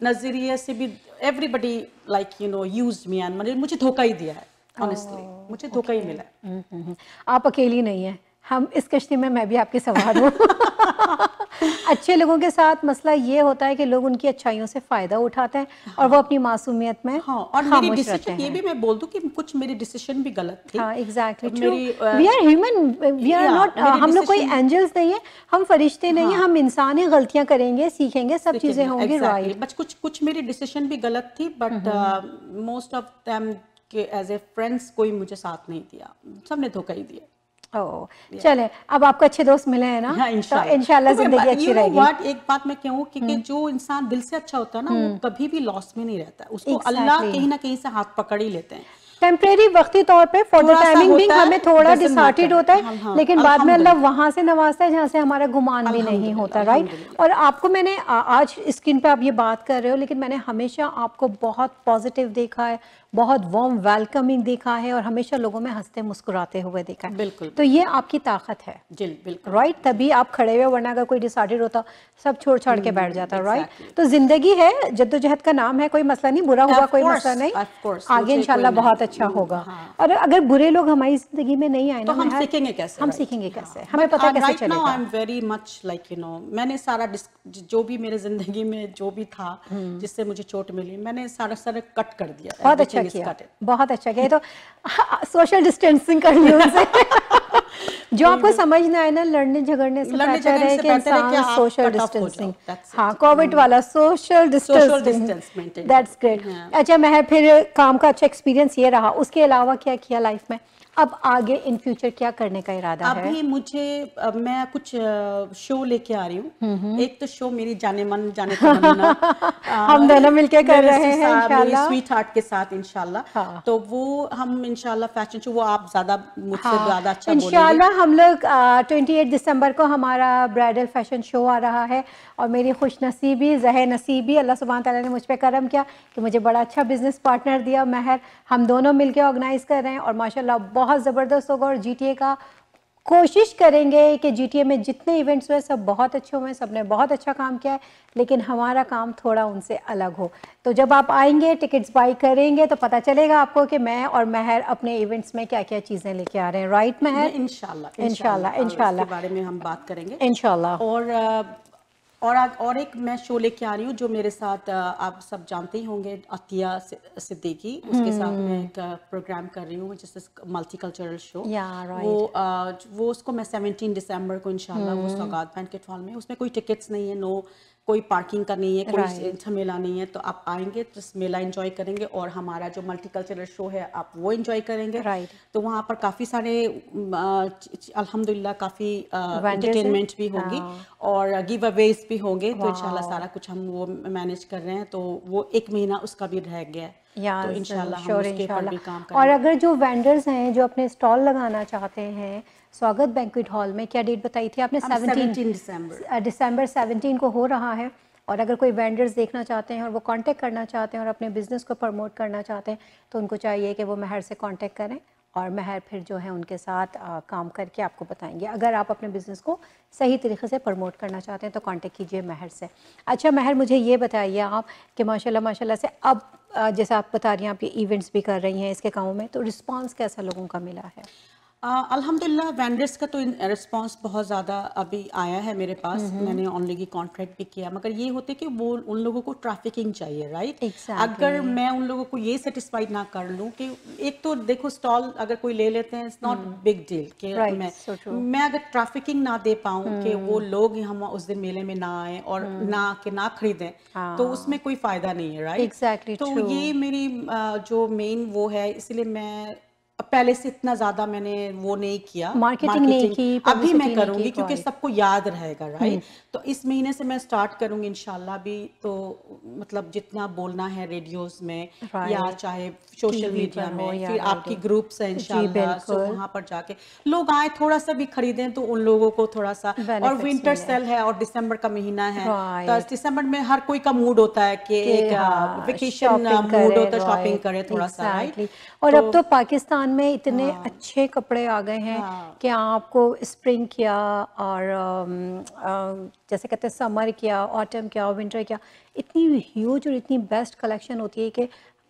[SPEAKER 2] नजरिए से भी, everybody like you no used me and मुझे धोखा ही दिया है, ऑनेस्टली मुझे धोखा ही मिला है।
[SPEAKER 1] आप अकेली नहीं है, हम इस कश्ती में मैं भी आपकी सवार हूँ। अच्छे लोगों के साथ मसला ये होता है कि लोग उनकी अच्छाइयों से फायदा उठाते हैं, और वो अपनी मासूमियत में
[SPEAKER 2] और मेरी डिसीजन ये भी मैं बोल दूं कि कुछ मेरी डिसीजन भी गलत थी।
[SPEAKER 1] हाँ, exactly true. We are human, we are not, हम लोग कोई एंजल्स नहीं है, हम फरिश्ते नहीं है, हम इंसान हैं, गलतियां करेंगे, सीखेंगे, सब चीजें होंगी, राइट।
[SPEAKER 2] बट कुछ मेरी डिसीजन भी गलत थी, बट मोस्ट ऑफ देम के एज ए फ्रेंड्स कोई मुझे साथ नहीं दिया, सबने धोखा ही दिया।
[SPEAKER 1] ओह, चले, अब आपको अच्छे दोस्त मिले हैं ना,
[SPEAKER 2] हाँ,
[SPEAKER 1] तो इंशाल्लाह जिंदगी अच्छी रहेगी।
[SPEAKER 2] एक बात मैं कहूँ कि जो इंसान दिल से अच्छा होता है ना, वो कभी भी लॉस में नहीं रहता, उसको अल्लाह कहीं ना कहीं से हाथ पकड़ ही लेते हैं।
[SPEAKER 1] टेम्परेरी वक्ती तौर पे फॉर द टाइमिंग बिंग हमें थोड़ा डिसहार्टेड होता है, लेकिन बाद में अल्लाह वहां से नवाजता है जहाँ से हमारा गुमान भी नहीं होता, राइट। और आपको मैंने आज स्क्रीन पे आप ये बात कर रहे हो, लेकिन मैंने हमेशा आपको बहुत पॉजिटिव देखा है, बहुत वार्म वेलकमिंग देखा है, और हमेशा लोगों में हंसते मुस्कुराते हुए देखा है।
[SPEAKER 2] बिल्कुल।
[SPEAKER 1] तो ये आपकी ताकत है,
[SPEAKER 2] बिल्कुल,
[SPEAKER 1] राइट। तभी आप खड़े हुए, वरना अगर कोई डिसाइडेड होता सब छोड़ छाड़ के बैठ जाता, राइट। तो जिंदगी है, जद्दोजहद का नाम है, कोई मसला नहीं, बुरा हुआ कोई मसला नहीं, आगे इंशाल्लाह बहुत अच्छा होगा। और अगर बुरे लोग हमारी जिंदगी में नहीं आए
[SPEAKER 2] तो हम सीखेंगे कैसे?
[SPEAKER 1] हम सीखेंगे कैसे? हमें पता कैसे चलेगा?
[SPEAKER 2] Now I am very much like you no, मैंने सारा जो भी मेरे जिंदगी में जो भी था जिससे मुझे चोट मिली, मैंने सारा कट कर दिया।
[SPEAKER 1] बहुत अच्छा किया, बहुत अच्छा किया। तो सोशल डिस्टेंसिंग कर ली उनसे। जो आपको समझ ना आए ना, लड़ने झगड़ने से बेहतर है कि इंसान सोशल डिस्टेंसिंग, हाँ, कोविड वाला सोशल डिस्टेंसिंग, दैट्स ग्रेट। अच्छा महर, फिर काम का अच्छा एक्सपीरियंस ये रहा, उसके अलावा क्या किया लाइफ में? अब आगे इन फ्यूचर क्या करने का इरादा है?
[SPEAKER 2] अभी मैं कुछ शो लेके आ रही हूँ। एक तो शो मेरी जाने तमन्ना
[SPEAKER 1] हम दोनों मिलके कर रहे हैं इंशाल्लाह,
[SPEAKER 2] स्वीट हार्ट के साथ इंशाल्लाह। हाँ। तो वो हम इंशाल्लाह फैशन शो, वो आप ज्यादा मुझसे ज्यादा अच्छा बोलेंगे
[SPEAKER 1] इंशाल्लाह। हम लोग 28 दिसंबर को हमारा ब्राइडल फैशन शो आ रहा है, और मेरी खुशनसीबी, ज़हे नसीबी, अल्लाह सुब्हान तआला ने मुझ पे करम किया कि मुझे बड़ा अच्छा बिजनेस पार्टनर दिया महर। हम दोनों मिलके ऑर्गेनाइज कर रहे हैं, और माशाल्लाह बहुत ज़बरदस्त होगा। और जीटीए का कोशिश करेंगे कि जीटीए में जितने इवेंट्स हुए सब बहुत अच्छे हुए, सब ने बहुत अच्छा काम किया है, लेकिन हमारा काम थोड़ा उनसे अलग हो। तो जब आप आएंगे, टिकट्स बाई करेंगे, तो पता चलेगा आपको कि मैं और महर अपने इवेंट्स में क्या क्या चीज़ें लेके आ रहे हैं, राइट महर?
[SPEAKER 2] इंशाल्लाह
[SPEAKER 1] इंशाल्लाह इंशाल्लाह
[SPEAKER 2] के बारे में हम बात करेंगे
[SPEAKER 1] इंशाल्लाह।
[SPEAKER 2] और एक मैं शो लेके आ रही हूँ जो मेरे साथ आप सब जानते ही होंगे, अतिया सिद्दीकी, उसके साथ मैं एक प्रोग्राम कर रही हूँ जिससे मल्टीकल्चरल शो। वो उसको मैं 17 दिसंबर को इंशाल्लाह वो सौगात बैंकेट हॉल में, उसमें कोई टिकट्स नहीं है, कोई पार्किंग का नहीं है, कोई झमेला नहीं है। तो आप आएंगे तो मेला एंजॉय करेंगे, और हमारा जो मल्टीकल्चरल शो है आप वो एंजॉय करेंगे। तो वहाँ पर काफ़ी सारे अल्हम्दुलिल्लाह काफ़ी एंटरटेनमेंट भी होगी, और गिव अवेज भी होंगे। तो इंशाल्लाह सारा कुछ हम वो मैनेज कर रहे हैं। तो वो 1 महीना उसका भी रह गया है, तो इंशाल्लाह हम उसके ऊपर भी काम करेंगे।
[SPEAKER 1] और अगर जो वेंडर्स हैं जो अपने स्टॉल लगाना चाहते हैं स्वागत बैंक्वेट हॉल में, क्या डेट बताई थी आपने?
[SPEAKER 2] 17
[SPEAKER 1] दिसंबर 17 को हो रहा है। और अगर कोई वेंडर्स देखना चाहते हैं और वो कांटेक्ट करना चाहते हैं और अपने बिजनेस को प्रमोट करना चाहते हैं, तो उनको चाहिए कि वो महर से कांटेक्ट करें, और महर फिर जो है उनके साथ काम करके आपको बताएंगे। अगर आप अपने बिज़नेस को सही तरीके से प्रमोट करना चाहते हैं तो कांटेक्ट कीजिए महर से। अच्छा महर, मुझे ये बताइए आप कि माशाल्लाह से अब जैसा आप बता रही हैं, आप ये इवेंट्स भी कर रही हैं इसके कामों में, तो रिस्पांस कैसा लोगों का मिला है?
[SPEAKER 2] अल्हम्दुलिल्लाह वेंडर्स का तो रिस्पांस बहुत ज़्यादा अभी आया है मेरे पास। मैंने ऑनलाइन कॉन्ट्रैक्ट भी किया, मगर ये होते कि वो उन लोगों को ट्रैफिकिंग चाहिए, राइट? अगर मैं उन लोगों को ये सेटिस्फाइड ना कर लूँ कि एक तो देखो स्टॉल अगर कोई ले लेते हैं, इट्स नॉट बिग डील कि मैं अगर ट्रैफिकिंग ना दे पाऊँ कि वो लोग हम उस दिन मेले में ना आए और ना खरीदें, तो उसमें कोई फ़ायदा नहीं है, राइट?
[SPEAKER 1] Exactly,
[SPEAKER 2] तो ये मेरी जो मेन वो है, इसलिए मैं पहले से इतना ज्यादा मैंने वो नहीं किया,
[SPEAKER 1] मार्केटिंग नहीं की,
[SPEAKER 2] अभी मैं करूंगी क्योंकि सबको याद रहेगा, राइट। तो इस महीने से मैं स्टार्ट करूंगी इंशाल्लाह भी। तो मतलब जितना बोलना है रेडियोस में या चाहे सोशल मीडिया में, फिर आपकी ग्रुप्स है इंशाल्लाह, तो वहां पर जाके लोग आए, थोड़ा सा भी खरीदें तो उन लोगों को थोड़ा सा। और विंटर सेल है और दिसंबर का महीना है, तो दिसंबर में हर कोई का मूड होता है कि एक वेकेशन मूड होता है, शॉपिंग करे थोड़ा सा, राइट।
[SPEAKER 1] और अब तो पाकिस्तान में इतने अच्छे कपड़े आ गए हैं कि आपको स्प्रिंग किया और जैसे कहते हैं समर किया, ऑटम किया, विंटर किया, इतनी ह्यूज और इतनी बेस्ट कलेक्शन होती है कि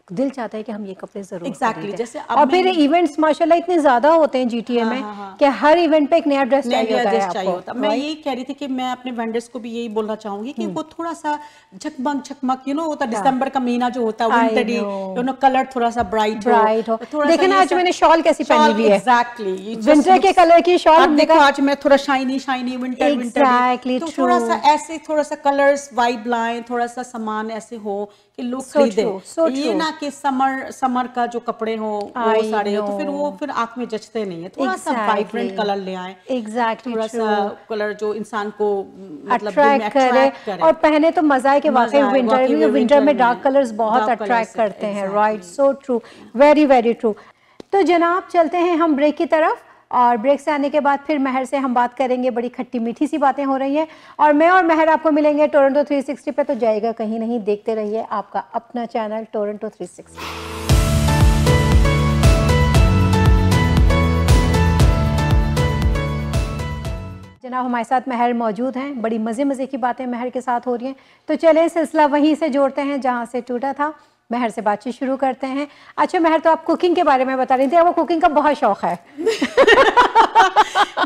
[SPEAKER 1] दिल चाहता है कि हम ये कपड़े जरूर
[SPEAKER 2] खरीदें। जैसे
[SPEAKER 1] और फिर इवेंट्स माशाल्लाह इतने ज्यादा होते हैं जीटीए में कि हर इवेंट पे एक नया ड्रेस चाहिए होता है।
[SPEAKER 2] मैं यही कह रही थी कि मैं अपने वेंडर्स को भी यही बोलना चाहूंगी कि वो थोड़ा सा झकमक झकमक होता है, दिसंबर का महीना जो होता है विंटरी, कलर थोड़ा सा ब्राइट हो।
[SPEAKER 1] देखिए ना आज मैंने शॉल कैसी पहनी हुई है,
[SPEAKER 2] एग्जैक्टली
[SPEAKER 1] विंटर के कलर की शॉल।
[SPEAKER 2] देखो आज मैं थोड़ा शाइनी विंटर, तो थोड़ा सा ऐसे थोड़ा सा कलर्स वाइब लाएं, थोड़ा सा सामान ऐसे हो कि लोग खरीदें। ये ना कि समर का जो कपड़े हो वो सारे हो तो फिर वो फिर आंख में जचते नहीं है। थोड़ा सा वाइब्रेंट कलर ले आए, थोड़ा सा कलर जो इंसान को मतलब
[SPEAKER 1] अट्रैक्ट करे और पहने तो मजा है कि वाकई विंटर में डार्क कलर्स बहुत अट्रैक्ट करते हैं, right. So true, very very true. तो जनाब चलते हैं हम ब्रेक की तरफ, और ब्रेक से आने के बाद फिर महर से हम बात करेंगे। बड़ी खट्टी मीठी सी बातें हो रही हैं और मैं और महर आपको मिलेंगे टोरंटो 360 पे, तो जाएगा कहीं नहीं, देखते रहिए आपका अपना चैनल टोरंटो 360। जनाब हमारे साथ महर मौजूद हैं, बड़ी मज़े की बातें महर के साथ हो रही हैं, तो चलें सिलसिला वहीं से जोड़ते हैं जहाँ से टूटा था। महर से बातचीत शुरू करते हैं। अच्छा महर, तो आप कुकिंग के बारे में बता रही थी, आपको कुकिंग का बहुत शौक है।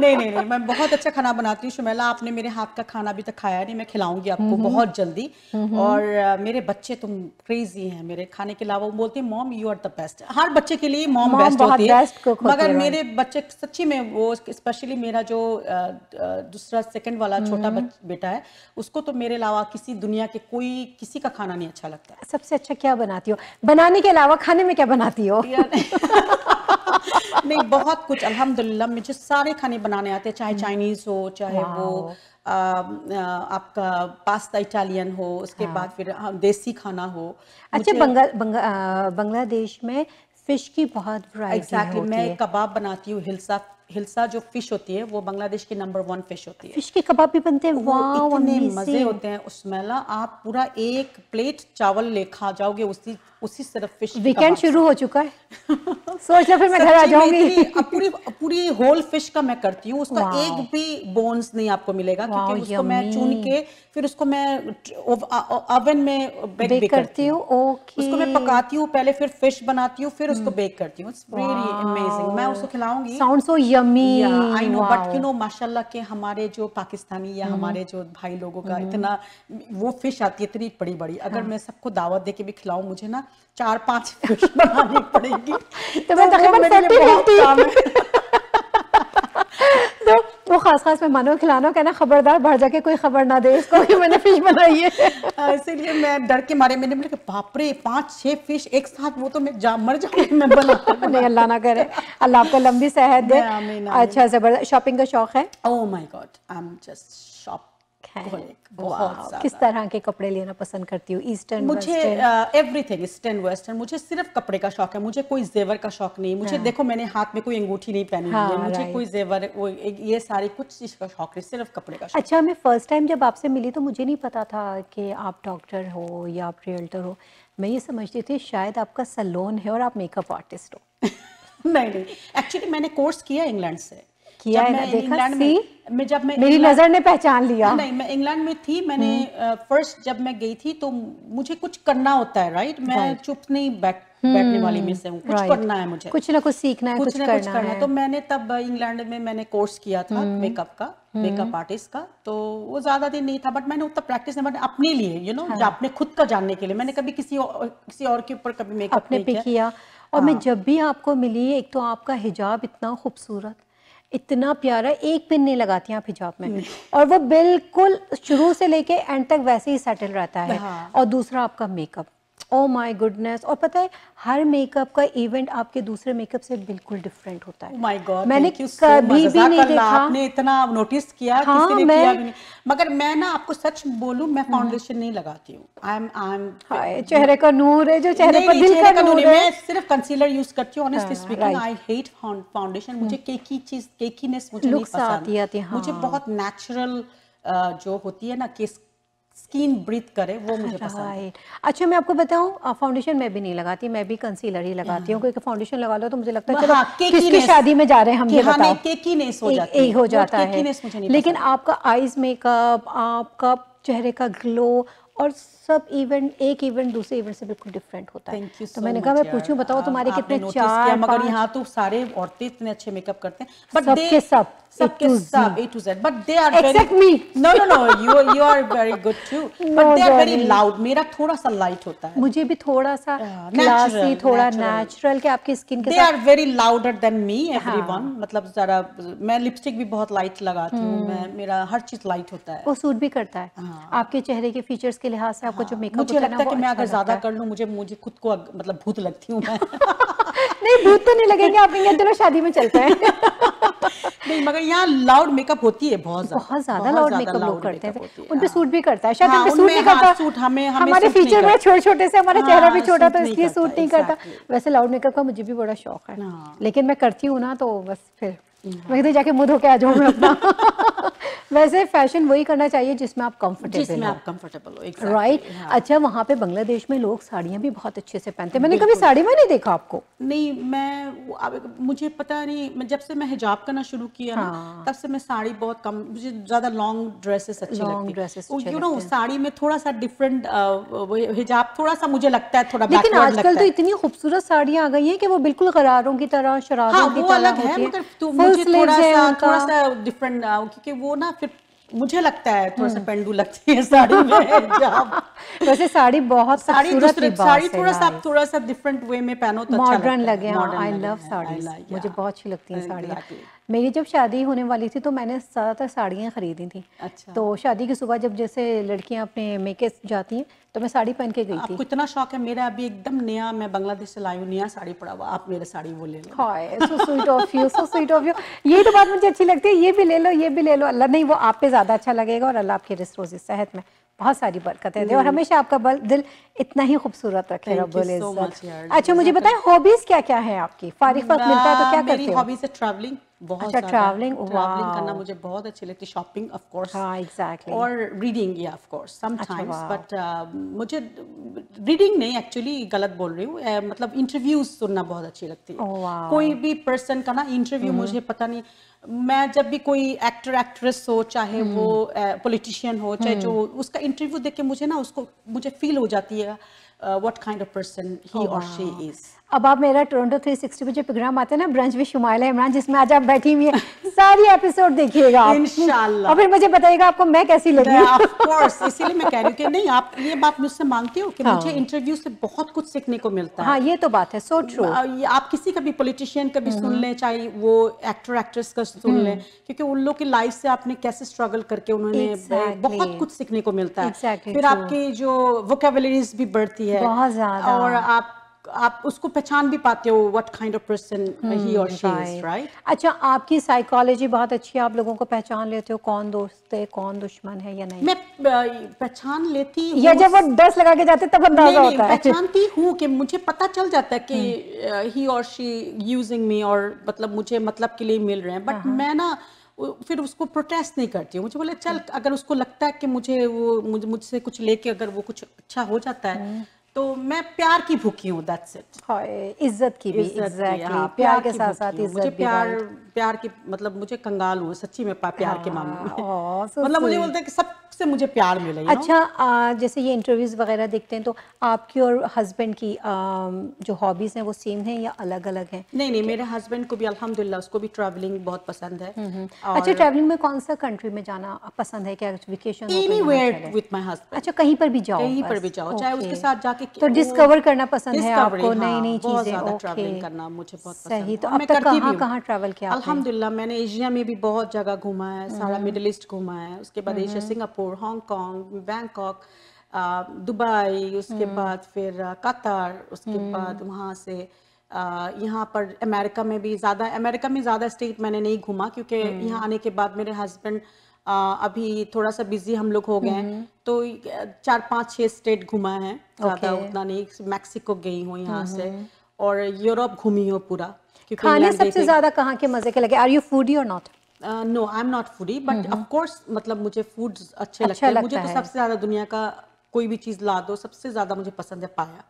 [SPEAKER 2] नहीं, मैं बहुत अच्छा खाना बनाती हूँ शुमैला। आपने मेरे हाथ का खाना अभी तक खाया नहीं, मैं खिलाऊंगी आपको बहुत जल्दी। और मेरे बच्चे तो क्रेजी हैं मेरे खाने के अलावा, वो बोलते हैं mom you are the best. हर बच्चे के लिए मॉम बेस्ट होती है, मगर मेरे बच्चे सच्ची में वो, स्पेशली मेरा जो दूसरा सेकंड वाला छोटा बेटा है, उसको तो मेरे अलावा किसी दुनिया के कोई किसी का खाना नहीं अच्छा लगता है।
[SPEAKER 1] सबसे अच्छा क्या बनाती हो? बनाने के अलावा खाने में क्या बनाती हो?
[SPEAKER 2] नहीं, बहुत कुछ अल्हम्दुलिल्लाह, मुझे सारे खाने बनाने आते हैं, चाहे चाइनीज हो, चाहे वो आपका पास्ता इटालियन हो, उसके बाद फिर देसी खाना हो।
[SPEAKER 1] अच्छा, बांग्लादेश में फिश की बहुत वैरायटी होती है।
[SPEAKER 2] मैं कबाब बनाती हूँ, हिल्सा जो फिश होती है वो बांग्लादेश की नंबर 1 फिश होती है।
[SPEAKER 1] फिश के कबाब भी बनते हैं,
[SPEAKER 2] वाह, इतने मजे होते हैं उसमें। आप पूरा एक प्लेट चावल ले खा जाओगे उसी सिर्फ फिश।
[SPEAKER 1] वीकेंड शुरू हो चुका है, सोच लो फिर मैं घर आ जाऊंगी।
[SPEAKER 2] पूरी होल फिश का मैं करती हूँ, उसका एक भी बोन्स नहीं आपको मिलेगा, क्योंकि उसको मैं चुन के फिर उसको मैं ओवन में बेक करती हूँ। उसको मैं पकाती हूँ पहले, फिर फिश बनाती हूँ, फिर उसको बेक करती हूँ। इट्स वेरी अमेजिंग, मैं उसको खिलाऊंगी।
[SPEAKER 1] Sound so yummy.
[SPEAKER 2] I know, but you know माशाल्लाह के हमारे जो पाकिस्तानी या हमारे जो भाई लोगों का इतना वो फिश आती है इतनी बड़ी बड़ी, अगर मैं सबको दावत दे के भी खिलाऊं, मुझे ना 4-5 फिश बनानी पड़ेगी।
[SPEAKER 1] तो मैं तकरीबन 50-50 तो वो खास मेहमानों को खिलाना, कहना खबरदार बाहर जाके कोई खबर ना दे इसको कि मैंने फिश बनाई है।
[SPEAKER 2] इसीलिए मैं डर के मारे मैंने बोला कि बाप रे 5-6 फिश एक साथ, वो तो मैं मर जाऊंगी मैं बना।
[SPEAKER 1] नहीं, अल्लाह ना करे, अल्लाह आपको लंबी सेहत दे। अच्छा, जबरदस्त। शॉपिंग का शौक है?
[SPEAKER 2] Oh my God, I am just shop.
[SPEAKER 1] किस तरह के कपड़े लेना पसंद करती हूँ? ईस्टर्न,
[SPEAKER 2] मुझे एवरीथिंग ईस्टर्न वेस्टर्न। मुझे सिर्फ कपड़े का शौक है, मुझे कोई जेवर का शौक नहीं। मुझे देखो मैंने हाथ में कोई अंगूठी नहीं पहनी हुई है, मुझे कोई जेवर वो ये सारी कुछ चीज का शौक नहीं, सिर्फ कपड़े का शौक।
[SPEAKER 1] अच्छा, मैं फर्स्ट टाइम जब आपसे मिली तो मुझे नहीं पता था कि आप डॉक्टर हो या आप रियल्टर हो। मैं ये समझती थी शायद आपका सैलून है और आप मेकअप आर्टिस्ट हो।
[SPEAKER 2] नहीं, एक्चुअली मैंने कोर्स किया इंग्लैंड से।
[SPEAKER 1] किया है ना, देखा
[SPEAKER 2] में जब मैं
[SPEAKER 1] मेरी नजर ने पहचान लिया।
[SPEAKER 2] नहीं, मैं इंग्लैंड में थी, मैंने फर्स्ट जब मैं गई थी तो मुझे कुछ करना होता है, राइट। मैं चुप नहीं बैठने वाली में से हूँ, कुछ करना है मुझे,
[SPEAKER 1] कुछ ना कुछ सीखना है, कुछ करना है।
[SPEAKER 2] तो मैंने तब इंग्लैंड में मैंने कोर्स किया था मेकअप का, मेकअप आर्टिस्ट का। तो वो ज्यादा दिन नहीं था, बट मैंने उतना प्रैक्टिस नहीं, अपने लिए यू नो अपने खुद का जानने के लिए। मैंने कभी किसी और के ऊपर कभी मेकअप नहीं किया।
[SPEAKER 1] और मैं जब भी आपको मिली, एक तो आपका हिजाब इतना खूबसूरत, इतना प्यारा, एक पिन नहीं लगाती आप हिजाब में, और वो बिल्कुल शुरू से लेके एंड तक वैसे ही सेटल रहता है। और दूसरा आपका मेकअप, ओह माय गुडनेस। और पता है हर मेकअप का इवेंट आपके दूसरे मेकअप से बिल्कुल डिफरेंट होता है।
[SPEAKER 2] ओह माय गॉड,
[SPEAKER 1] मैंने
[SPEAKER 2] थैंक यू सो
[SPEAKER 1] कभी
[SPEAKER 2] मच।
[SPEAKER 1] भी नहीं देखा।
[SPEAKER 2] आपने इतना नोटिस किया,
[SPEAKER 1] हाँ,
[SPEAKER 2] किसी ने
[SPEAKER 1] मैं
[SPEAKER 2] किया भी नहीं। मगर मैं ना आपको सच बोलूं, मैं फाउंडेशन नहीं लगाती हूँ। आई एम
[SPEAKER 1] हाय, चेहरे का नूर है जो चेहरे
[SPEAKER 2] नहीं
[SPEAKER 1] पर
[SPEAKER 2] नहीं,
[SPEAKER 1] दिल
[SPEAKER 2] चेहरे
[SPEAKER 1] का
[SPEAKER 2] का नूर
[SPEAKER 1] नूर
[SPEAKER 2] नहीं,
[SPEAKER 1] है।
[SPEAKER 2] मैं सिर्फ कंसीलर यूज करती हूँ। ऑनेस्टली
[SPEAKER 1] हाँ,
[SPEAKER 2] speaking,
[SPEAKER 1] right.
[SPEAKER 2] I hate foundation. मुझे केकी चीज, केकीनेस मुझे नहीं
[SPEAKER 1] लुक्स
[SPEAKER 2] पसंद।
[SPEAKER 1] आती आती,
[SPEAKER 2] मुझे
[SPEAKER 1] हाँ।
[SPEAKER 2] बहुत नेचुरल जो होती है ना, कि स्किन ब्रीथ करे, वो मुझे पसंद है।
[SPEAKER 1] राइट। अच्छा मैं आपको बताऊं, फाउंडेशन मैं भी नहीं लगाती, मैं भी कंसीलर ही लगाती हूँ, क्योंकि फाउंडेशन लगा लो तो मुझे लगता है चलो
[SPEAKER 2] हाँ,
[SPEAKER 1] किसकी
[SPEAKER 2] केकीनेस,
[SPEAKER 1] शादी में जा रहे हैं हम,
[SPEAKER 2] कि
[SPEAKER 1] ये
[SPEAKER 2] हाँ नहीं,
[SPEAKER 1] बताओ।
[SPEAKER 2] केकीनेस हो
[SPEAKER 1] एक
[SPEAKER 2] जाती
[SPEAKER 1] एक
[SPEAKER 2] है,
[SPEAKER 1] हो
[SPEAKER 2] वो
[SPEAKER 1] जाता है।
[SPEAKER 2] केकीनेस मुझे नहीं
[SPEAKER 1] लेकिन
[SPEAKER 2] पसंद।
[SPEAKER 1] आपका आईज मेकअप, आपका चेहरे का ग्लो और सब इवेंट, एक इवेंट दूसरे इवेंट से बिल्कुल डिफरेंट होता है।
[SPEAKER 2] थैंक यू
[SPEAKER 1] तो
[SPEAKER 2] सो
[SPEAKER 1] मैंने कहा
[SPEAKER 2] मच
[SPEAKER 1] मैं
[SPEAKER 2] यार,
[SPEAKER 1] पूछूं, बताओ तुम्हारे
[SPEAKER 2] आपने
[SPEAKER 1] कितने
[SPEAKER 2] नोटिस किया।
[SPEAKER 1] चार
[SPEAKER 2] मगर
[SPEAKER 1] पांच,
[SPEAKER 2] यहाँ तो सारे औरतें इतने अच्छे मेकअप करते हैं, बट दे
[SPEAKER 1] सबके सब ए
[SPEAKER 2] सबके
[SPEAKER 1] टू
[SPEAKER 2] सब
[SPEAKER 1] जी,
[SPEAKER 2] A to Z, but they are very,
[SPEAKER 1] except me.
[SPEAKER 2] No no no, you are very good too, but
[SPEAKER 1] no
[SPEAKER 2] they are very
[SPEAKER 1] darling,
[SPEAKER 2] loud. मेरा थोड़ा सा लाइट होता है,
[SPEAKER 1] मुझे भी थोड़ा सा क्लासी,
[SPEAKER 2] नेचुरल
[SPEAKER 1] थोड़ा
[SPEAKER 2] नेचुरल।
[SPEAKER 1] नेचुरल के आपकी स्किन के
[SPEAKER 2] दे
[SPEAKER 1] साथ।
[SPEAKER 2] Are very louder than me, everyone.
[SPEAKER 1] हाँ,
[SPEAKER 2] मतलब जरा, मैं लिपस्टिक भी बहुत लाइट लगाती हूँ, मैं, मेरा हर चीज लाइट होता है।
[SPEAKER 1] वो सूट भी करता है
[SPEAKER 2] हाँ
[SPEAKER 1] आपके चेहरे के फीचर्स के लिहाज से। आपको जो
[SPEAKER 2] हाँ,
[SPEAKER 1] मेकअप
[SPEAKER 2] मुझे
[SPEAKER 1] होता है ना
[SPEAKER 2] लगता है
[SPEAKER 1] वो
[SPEAKER 2] कि मैं
[SPEAKER 1] अच्छा
[SPEAKER 2] अगर
[SPEAKER 1] लगता
[SPEAKER 2] ज्यादा
[SPEAKER 1] है।
[SPEAKER 2] कर लूँ, मुझे मुझे खुद को मतलब भूत लगती हूँ मैं।
[SPEAKER 1] नहीं भूत तो नहीं लगेंगे, आप कहेंगे चलो शादी में चलते हैं।
[SPEAKER 2] नहीं, मगर यहाँ लाउड मेकअप होती है बहुत
[SPEAKER 1] बहुत
[SPEAKER 2] ज्यादा,
[SPEAKER 1] ज्यादा
[SPEAKER 2] बहुत
[SPEAKER 1] लाउड
[SPEAKER 2] ज्यादा
[SPEAKER 1] मेकअप लोग
[SPEAKER 2] लाउड
[SPEAKER 1] करते
[SPEAKER 2] मेकअप
[SPEAKER 1] हैं,
[SPEAKER 2] होती है।
[SPEAKER 1] उन पे
[SPEAKER 2] हाँ
[SPEAKER 1] सूट भी करता है, शायद
[SPEAKER 2] हाँ,
[SPEAKER 1] हम पे सूट
[SPEAKER 2] उनमें
[SPEAKER 1] नहीं
[SPEAKER 2] हाँ
[SPEAKER 1] करता।
[SPEAKER 2] सूट, हमें हमें
[SPEAKER 1] हमारे
[SPEAKER 2] सूट नहीं
[SPEAKER 1] फीचर में
[SPEAKER 2] करता।
[SPEAKER 1] छोटे छोटे से, हमारा चेहरा भी
[SPEAKER 2] हाँ,
[SPEAKER 1] छोटा,
[SPEAKER 2] सूट
[SPEAKER 1] तो
[SPEAKER 2] नहीं
[SPEAKER 1] इसलिए
[SPEAKER 2] करता,
[SPEAKER 1] सूट नहीं करता।
[SPEAKER 2] एग्जैक्टली।
[SPEAKER 1] वैसे लाउड मेकअप का मुझे भी बड़ा शौक है,
[SPEAKER 2] हाँ
[SPEAKER 1] लेकिन मैं करती हूँ ना तो बस फिर मैं कहती
[SPEAKER 2] हाँ,
[SPEAKER 1] हूँ जाके मुंह धो के आ जाऊँ मैं अपना। वैसे फैशन वही करना चाहिए जिसमें आप कंफर्टेबल
[SPEAKER 2] जिसमें
[SPEAKER 1] हो।
[SPEAKER 2] आप कंफर्टेबल हो,
[SPEAKER 1] राइट।
[SPEAKER 2] एग्जैक्टली। हाँ
[SPEAKER 1] अच्छा वहाँ पे बांग्लादेश में लोग साड़ियाँ भी बहुत अच्छे से पहनते हैं, मैंने कभी
[SPEAKER 2] बिल्कुल।
[SPEAKER 1] साड़ी में नहीं देखा आपको।
[SPEAKER 2] नहीं, मुझे पता नहीं, मैं जब से मैं हिजाब करना शुरू किया ना,
[SPEAKER 1] हाँ,
[SPEAKER 2] तब से मैं साड़ी बहुत कम, मुझे ज़्यादा लॉन्ग ड्रेसेस अच्छी
[SPEAKER 1] लॉन्ग
[SPEAKER 2] लगती।
[SPEAKER 1] ड्रेसेस अच्छे
[SPEAKER 2] यू नो,
[SPEAKER 1] लगते हैं।
[SPEAKER 2] साड़ी में थोड़ा सा डिफरेंट, हिजाब थोड़ा सा मुझे लगता है थोड़ा
[SPEAKER 1] लेकिन
[SPEAKER 2] बैकवर्ड
[SPEAKER 1] आजकल
[SPEAKER 2] लगता
[SPEAKER 1] तो
[SPEAKER 2] है।
[SPEAKER 1] इतनी खूबसूरत साड़ियाँ आ गई हैं कि वो बिल्कुल गरारों की तरह,
[SPEAKER 2] हाँ
[SPEAKER 1] शरारों की
[SPEAKER 2] वो
[SPEAKER 1] तरह
[SPEAKER 2] अलग है,
[SPEAKER 1] होती है।
[SPEAKER 2] मगर तो
[SPEAKER 1] फुल
[SPEAKER 2] मुझे
[SPEAKER 1] स्लीव्स है उनका।
[SPEAKER 2] थोड़ा सा डिफरेंट, क्योंकि वो ना फिर मुझे लगता है थोड़ा सा पेंडू लगती है साड़ी में हिजाब।
[SPEAKER 1] वैसे साड़ी बहुत
[SPEAKER 2] साड़ी
[SPEAKER 1] खूबसूरत
[SPEAKER 2] दूसरे, साड़ी
[SPEAKER 1] लिबास है,
[SPEAKER 2] थोड़ा सा आप
[SPEAKER 1] लाइफ
[SPEAKER 2] थोड़ा सा डिफरेंट वे में पहनो तो अच्छा
[SPEAKER 1] मॉडर्न
[SPEAKER 2] लगता
[SPEAKER 1] लगे।
[SPEAKER 2] है,
[SPEAKER 1] हाँ,
[SPEAKER 2] मॉडर्न
[SPEAKER 1] आई
[SPEAKER 2] लगे
[SPEAKER 1] लव
[SPEAKER 2] हैं, आई
[SPEAKER 1] साड़ीज,
[SPEAKER 2] लाइक,
[SPEAKER 1] मुझे बहुत अच्छी लगती हैं साड़ियाँ।
[SPEAKER 2] एग्जैक्टली।
[SPEAKER 1] मेरी जब शादी होने वाली थी तो मैंने ज़्यादातर साड़ियाँ खरीदी थी।
[SPEAKER 2] अच्छा,
[SPEAKER 1] तो शादी की सुबह जब जैसे लड़कियाँ अपने मेके जाती हैं तो मैं साड़ी पहन के गई थी।
[SPEAKER 2] आपको इतना शौक है, मेरा अभी एकदम नया, मैं बांग्लादेश से लाई हूँ, नया साड़ी पड़ा हुआ, आप मेरे साड़ी वो ले लो।
[SPEAKER 1] हाय so sweet of you, so sweet of you. यही तो बात मुझे अच्छी लगती है, ये भी ले लो, ये भी ले लो। अल्लाह नहीं, वो आप पे ज़्यादा अच्छा लगेगा, और अल्लाह आपके रिस्क रोज़ी सेहत में बहुत सारी बरकतें दे, और
[SPEAKER 2] नहीं,
[SPEAKER 1] हमेशा आपका दिल इतना ही खूबसूरत रखे
[SPEAKER 2] थैंक यू
[SPEAKER 1] रब्बुल
[SPEAKER 2] सो
[SPEAKER 1] इज़्ज़त।
[SPEAKER 2] मच यार,
[SPEAKER 1] अच्छा मुझे बताएं, हॉबीज़ क्या क्या है आपकी? फारिग वक्त मिलता है तो क्या
[SPEAKER 2] मेरी
[SPEAKER 1] करते हो?
[SPEAKER 2] हॉबीज है ट्रैवलिंग, बहुत
[SPEAKER 1] अच्छा
[SPEAKER 2] ज़्यादा।
[SPEAKER 1] ट्रैवलिंग,
[SPEAKER 2] ट्रैवलिंग करना
[SPEAKER 1] वाओ।
[SPEAKER 2] मुझे बहुत अच्छी लगती है, शॉपिंग ऑफ कोर्स,
[SPEAKER 1] हाँ एग्जैक्टली।
[SPEAKER 2] और रीडिंग, या ऑफ कोर्स
[SPEAKER 1] अच्छा
[SPEAKER 2] समटाइम्स,
[SPEAKER 1] वाओ।
[SPEAKER 2] बट मुझे रीडिंग नहीं, एक्चुअली गलत बोल रही हूँ, मतलब इंटरव्यूज सुनना बहुत अच्छी लगती है।
[SPEAKER 1] ओह
[SPEAKER 2] कोई
[SPEAKER 1] वाओ।
[SPEAKER 2] भी पर्सन का ना इंटरव्यू, मुझे पता नहीं, मैं जब भी कोई एक्टर एक्ट्रेस हो, चाहे वो पॉलिटिशियन हो, चाहे जो, उसका इंटरव्यू देख के मुझे ना, उसको मुझे फील हो जाती है व्हाट काइंड ऑफ पर्सन ही
[SPEAKER 1] ओह
[SPEAKER 2] और शी
[SPEAKER 1] वाओ।
[SPEAKER 2] इज।
[SPEAKER 1] अब आप मेरा टोरंटो 360 पे जो प्रोग्राम आता है ना, ब्रंच विद शुमाइला इमरान, जिसमें आज आप बैठी हुई हैं, सारी एपिसोड देखिएगा आप।
[SPEAKER 2] इंशाल्लाह।
[SPEAKER 1] और फिर मुझे बताइएगा आपको मैं कैसी लगी हूँ।
[SPEAKER 2] ऑफ कोर्स, इसीलिए मैं कह रही हूँ कि नहीं, आप ये बात मुझसे मानती हो कि मुझे
[SPEAKER 1] हाँ
[SPEAKER 2] इंटरव्यू से बहुत कुछ सीखने को मिलता
[SPEAKER 1] हाँ,
[SPEAKER 2] है।
[SPEAKER 1] ये तो बात है, सो ट्रू।
[SPEAKER 2] आप किसी का भी पॉलिटिशियन का भी सुन लें, चाहे वो एक्टर एक्ट्रेस का सुन लें, क्योंकि उन लोग की लाइफ से आपने कैसे स्ट्रगल करके, उन्होंने
[SPEAKER 1] एग्जैक्टली,
[SPEAKER 2] बहुत कुछ सीखने को मिलता है।
[SPEAKER 1] एग्जैक्टली
[SPEAKER 2] फिर
[SPEAKER 1] ट्रू।
[SPEAKER 2] आपकी जो वोकेबुलरीज भी बढ़ती है,
[SPEAKER 1] बहुत ज्यादा।
[SPEAKER 2] और आप उसको पहचान भी पाते हो व्हाट काइंड ऑफ पर्सन ही और शी इज,
[SPEAKER 1] राइट।
[SPEAKER 2] राइट।
[SPEAKER 1] अच्छा आपकी साइकोलॉजी बहुत अच्छी है, आप लोगों को पहचान लेते हो कौन दोस्त है कौन दुश्मन है या नहीं?
[SPEAKER 2] मैं पहचान लेती
[SPEAKER 1] या
[SPEAKER 2] हूँ,
[SPEAKER 1] जब वो 10 लगा के जाते तब अंदाजा
[SPEAKER 2] नहीं
[SPEAKER 1] होता है?
[SPEAKER 2] पहचानती हूँ कि मुझे पता चल जाता है कि ही और शी यूजिंग मी, और मतलब मुझे मतलब के लिए मिल रहे हैं, बट मैं ना फिर उसको प्रोटेस्ट नहीं करती हूँ। मुझे बोले चल, अगर उसको लगता है कि मुझसे कुछ लेके अगर वो कुछ अच्छा हो जाता है, तो मैं प्यार की भूखी हूँ, दैट्स इट।
[SPEAKER 1] हाय, इज्जत की भी,
[SPEAKER 2] इज्जत की,
[SPEAKER 1] एग्जैक्टली
[SPEAKER 2] हाँ,
[SPEAKER 1] प्यार के
[SPEAKER 2] की
[SPEAKER 1] साथ
[SPEAKER 2] भूखी
[SPEAKER 1] साथ
[SPEAKER 2] हूँ। मुझे
[SPEAKER 1] इज्जत भी, राइट।
[SPEAKER 2] प्यार की, मतलब मुझे कंगाल हूँ सच्ची में, प्यार के मामले में।
[SPEAKER 1] ओह सो
[SPEAKER 2] मतलब मुझे
[SPEAKER 1] स्वीट।
[SPEAKER 2] बोलते हैं कि सबसे मुझे प्यार मिले, यू नो।
[SPEAKER 1] अच्छा जैसे ये इंटरव्यूज वगैरह देखते हैं तो आपकी और हस्बैंड की जो हॉबीज हैं वो सेम हैं या अलग अलग हैं?
[SPEAKER 2] नहीं नहीं, मेरे हस्बैंड को भी अल्हम्दुलिल्लाह, उसको भी ट्रैवलिंग बहुत पसंद है।
[SPEAKER 1] अच्छा ट्रैवलिंग में कौन सा कंट्री में जाना पसंद है? क्या वेकेशन हो तो यहाँ
[SPEAKER 2] एनीवेयर
[SPEAKER 1] चले?
[SPEAKER 2] विद माय हस्बैंड,
[SPEAKER 1] अच्छा कहीं पर भी जाओ,
[SPEAKER 2] कहीं पर भी
[SPEAKER 1] बस
[SPEAKER 2] जाओ, चाहे उसके
[SPEAKER 1] ओके।
[SPEAKER 2] साथ जाके
[SPEAKER 1] तो डिस्कवर करना पसंद है
[SPEAKER 2] डिस्कवरी,
[SPEAKER 1] आपको, नई
[SPEAKER 2] हाँ,
[SPEAKER 1] नई
[SPEAKER 2] बहुत
[SPEAKER 1] चीजें।
[SPEAKER 2] ज्यादा
[SPEAKER 1] ओके
[SPEAKER 2] ट्रैवलिंग करना मुझे बहुत पसंद
[SPEAKER 1] सही।
[SPEAKER 2] है,
[SPEAKER 1] तो
[SPEAKER 2] और
[SPEAKER 1] अब
[SPEAKER 2] मैं
[SPEAKER 1] तक
[SPEAKER 2] करती भी
[SPEAKER 1] कहाँ
[SPEAKER 2] हूँ।
[SPEAKER 1] कहाँ ट्रैवल किया आपने?
[SPEAKER 2] अल्हम्दुलिल्लाह मैंने एशिया में भी बहुत जगह घूमा है, सारा मिडिल ईस्ट घूमा है, उसके बाद Asia, Singapore, Hong Kong, Bangkok, Dubai, उसके बाद फिर कतर, उसके बाद वहाँ से यहाँ पर अमेरिका में भी ज़्यादा स्टेट मैंने नहीं घूमा, क्योंकि यहाँ आने के बाद मेरे हस्बैंड अभी थोड़ा सा बिजी हम लोग हो गए, तो 4-5-6 स्टेट घूमा है, ज़्यादा उतना नहीं। मैक्सिको गई हूँ यहाँ से, और यूरोप घूमी हूँ पूरा।
[SPEAKER 1] खाने सबसे ज़्यादा कहाँ के मज़े के लगे? आर यू फूडी और not?
[SPEAKER 2] No, I am not foodie, but of course मतलब मुझे फूड्स अच्छे लगते हैं। मुझे तो सबसे ज़्यादा दुनिया का कोई भी चीज़ ला दो, सबसे ज़्यादा मुझे पसंद है पाया।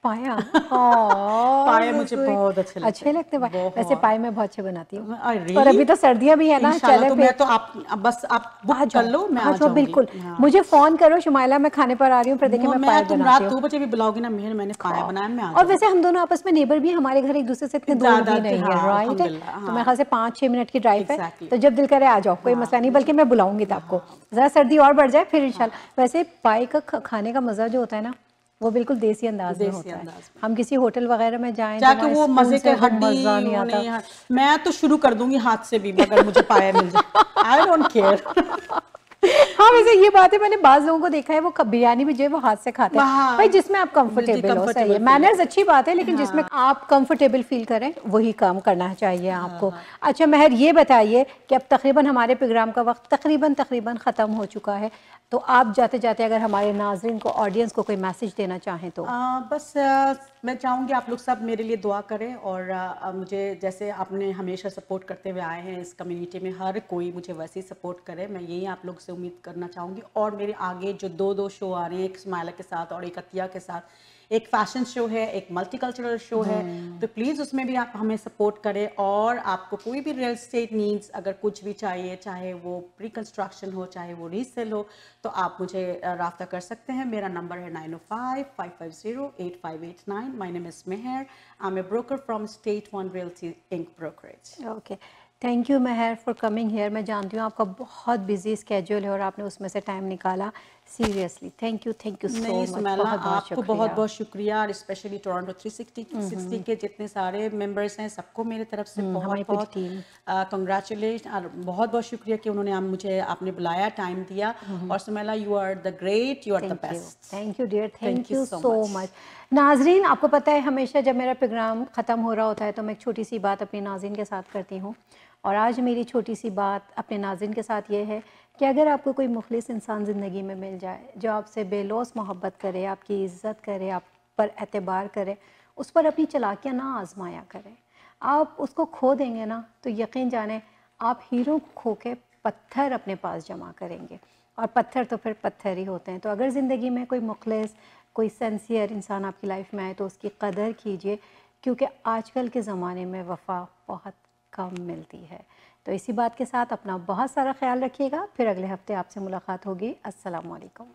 [SPEAKER 1] पाया?
[SPEAKER 2] पाए मुझे बहुत अच्छे लगते
[SPEAKER 1] हैं। वैसे पाए मैं बहुत अच्छे बनाती हूँ।
[SPEAKER 2] really?
[SPEAKER 1] और अभी तो सर्दियाँ भी है ना, चले
[SPEAKER 2] तो मैं तो आप बुक कर लो, मैं आ जाऊंगी।
[SPEAKER 1] बिल्कुल, मुझे फोन करो शुमाइला, मैं खाने पर आ रही हूँ, फिर देखिए मैं पाए बनाती हूँ।
[SPEAKER 2] रात 2 बजे भी बुलाओगी ना, मैंने पाया बनाया, मैं आ जाऊंगी।
[SPEAKER 1] और वैसे हम दोनों आपस में नेबर भी, हमारे घर एक दूसरे से इतने दूर भी नहीं है, राइट? तो मेरे ख्याल से 5-6 मिनट की ड्राइव है, तो जब दिल करे आ जाओ, कोई मसला नहीं, बल्कि मैं बुलाऊंगी तो आपको। जरा सर्दी और बढ़ जाए फिर इंशाल्लाह। वैसे पाए का खाने का मजा जो होता है ना, वो बिल्कुल देसी अंदाज में होता है। हम किसी होटल वगैरह में जाएं
[SPEAKER 2] जाके वो मजे के हड्डी नहीं आता। मैं तो शुरू कर दूंगी हाथ से भी, अगर मुझे पाया मिल जाए, आई डोंट केयर।
[SPEAKER 1] हाँ, वैसे ये बात है, मैंने बाज लोगों को देखा है वो बिरयानी भी जो है वो हाथ से खाते हैं। भाई जिसमें आप कंफर्टेबल हो, सही है, मैनर्स अच्छी बात है, लेकिन जिसमें आप कंफर्टेबल फील करें वही काम करना चाहिए आपको। अच्छा महर, ये बताइए कि अब तकरीबन हमारे प्रोग्राम का वक्त तकरीबन ख़त्म हो चुका है, तो आप जाते जाते अगर हमारे नाज़रीन को, ऑडियंस को कोई मैसेज देना चाहें तो?
[SPEAKER 2] बस मैं चाहूँगी आप लोग सब मेरे लिए दुआ करें, और मुझे जैसे आपने हमेशा सपोर्ट करते हुए आए हैं इस कम्युनिटी में, हर कोई मुझे वैसे ही सपोर्ट करे, मैं यही आप लोग से उम्मीद करना चाहूँगी। और मेरे आगे जो 2 शो आ रहे हैं, एक स्माइला के साथ और एक अतिया के साथ, एक फैशन शो है, एक मल्टीकल्चरल शो है, तो प्लीज़ उसमें भी आप हमें सपोर्ट करें। और आपको कोई भी रियल एस्टेट नीड्स अगर कुछ भी चाहिए, चाहे वो प्री कंस्ट्रक्शन हो, चाहे वो रीसेल हो, तो आप मुझे राब्ता कर सकते हैं। मेरा नंबर है 905-550-8589। My name is Mehar, I am a broker from State One Realty Inc brokerage.
[SPEAKER 1] Okay, thank you Mehar for coming here. मैं जानती हूँ आपका बहुत बिजी स्केड्यूल है और आपने उसमें से टाइम निकाला। Seriously thank you so much.
[SPEAKER 2] आपको बहुत बहुत शुक्रिया, और स्पेशली टोरंटो 360 के जितने सारे मेंबर्स हैं, सबको मेरी तरफ से बहुत कंग्रेचुलेशन, और बहुत बहुत शुक्रिया कि उन्होंने मुझे आपने बुलाया, टाइम दिया। और Sumaila, you are the great, you are the best.
[SPEAKER 1] Thank you dear, thank you so much. नाजरीन, आपको पता है हमेशा जब मेरा प्रोग्राम ख़त्म हो रहा होता है तो मैं एक छोटी सी बात अपने नाज़रीन के साथ करती हूँ, और आज मेरी छोटी सी बात अपने नाज़रीन के साथ ये है कि अगर आपको कोई मुखलिस इंसान ज़िंदगी में मिल जाए जो आपसे बेलौस मोहब्बत करे, आपकी इज़्ज़त करे, आप पर एतबार करे, उस पर अपनी चालाकियाँ ना आजमाया करें। आप उसको खो देंगे ना तो यकीन जाने आप हीरो को खो के पत्थर अपने पास जमा करेंगे, और पत्थर तो फिर पत्थर ही होते हैं। तो अगर ज़िंदगी में कोई मुखलिस, कोई सिंसियर इंसान आपकी लाइफ में आए तो उसकी कदर कीजिए, क्योंकि आजकल के ज़माने में वफ़ा बहुत कम मिलती है। तो इसी बात के साथ अपना बहुत सारा ख्याल रखिएगा। फिर अगले हफ्ते आपसे मुलाकात होगी। अस्सलाम वालेकुम।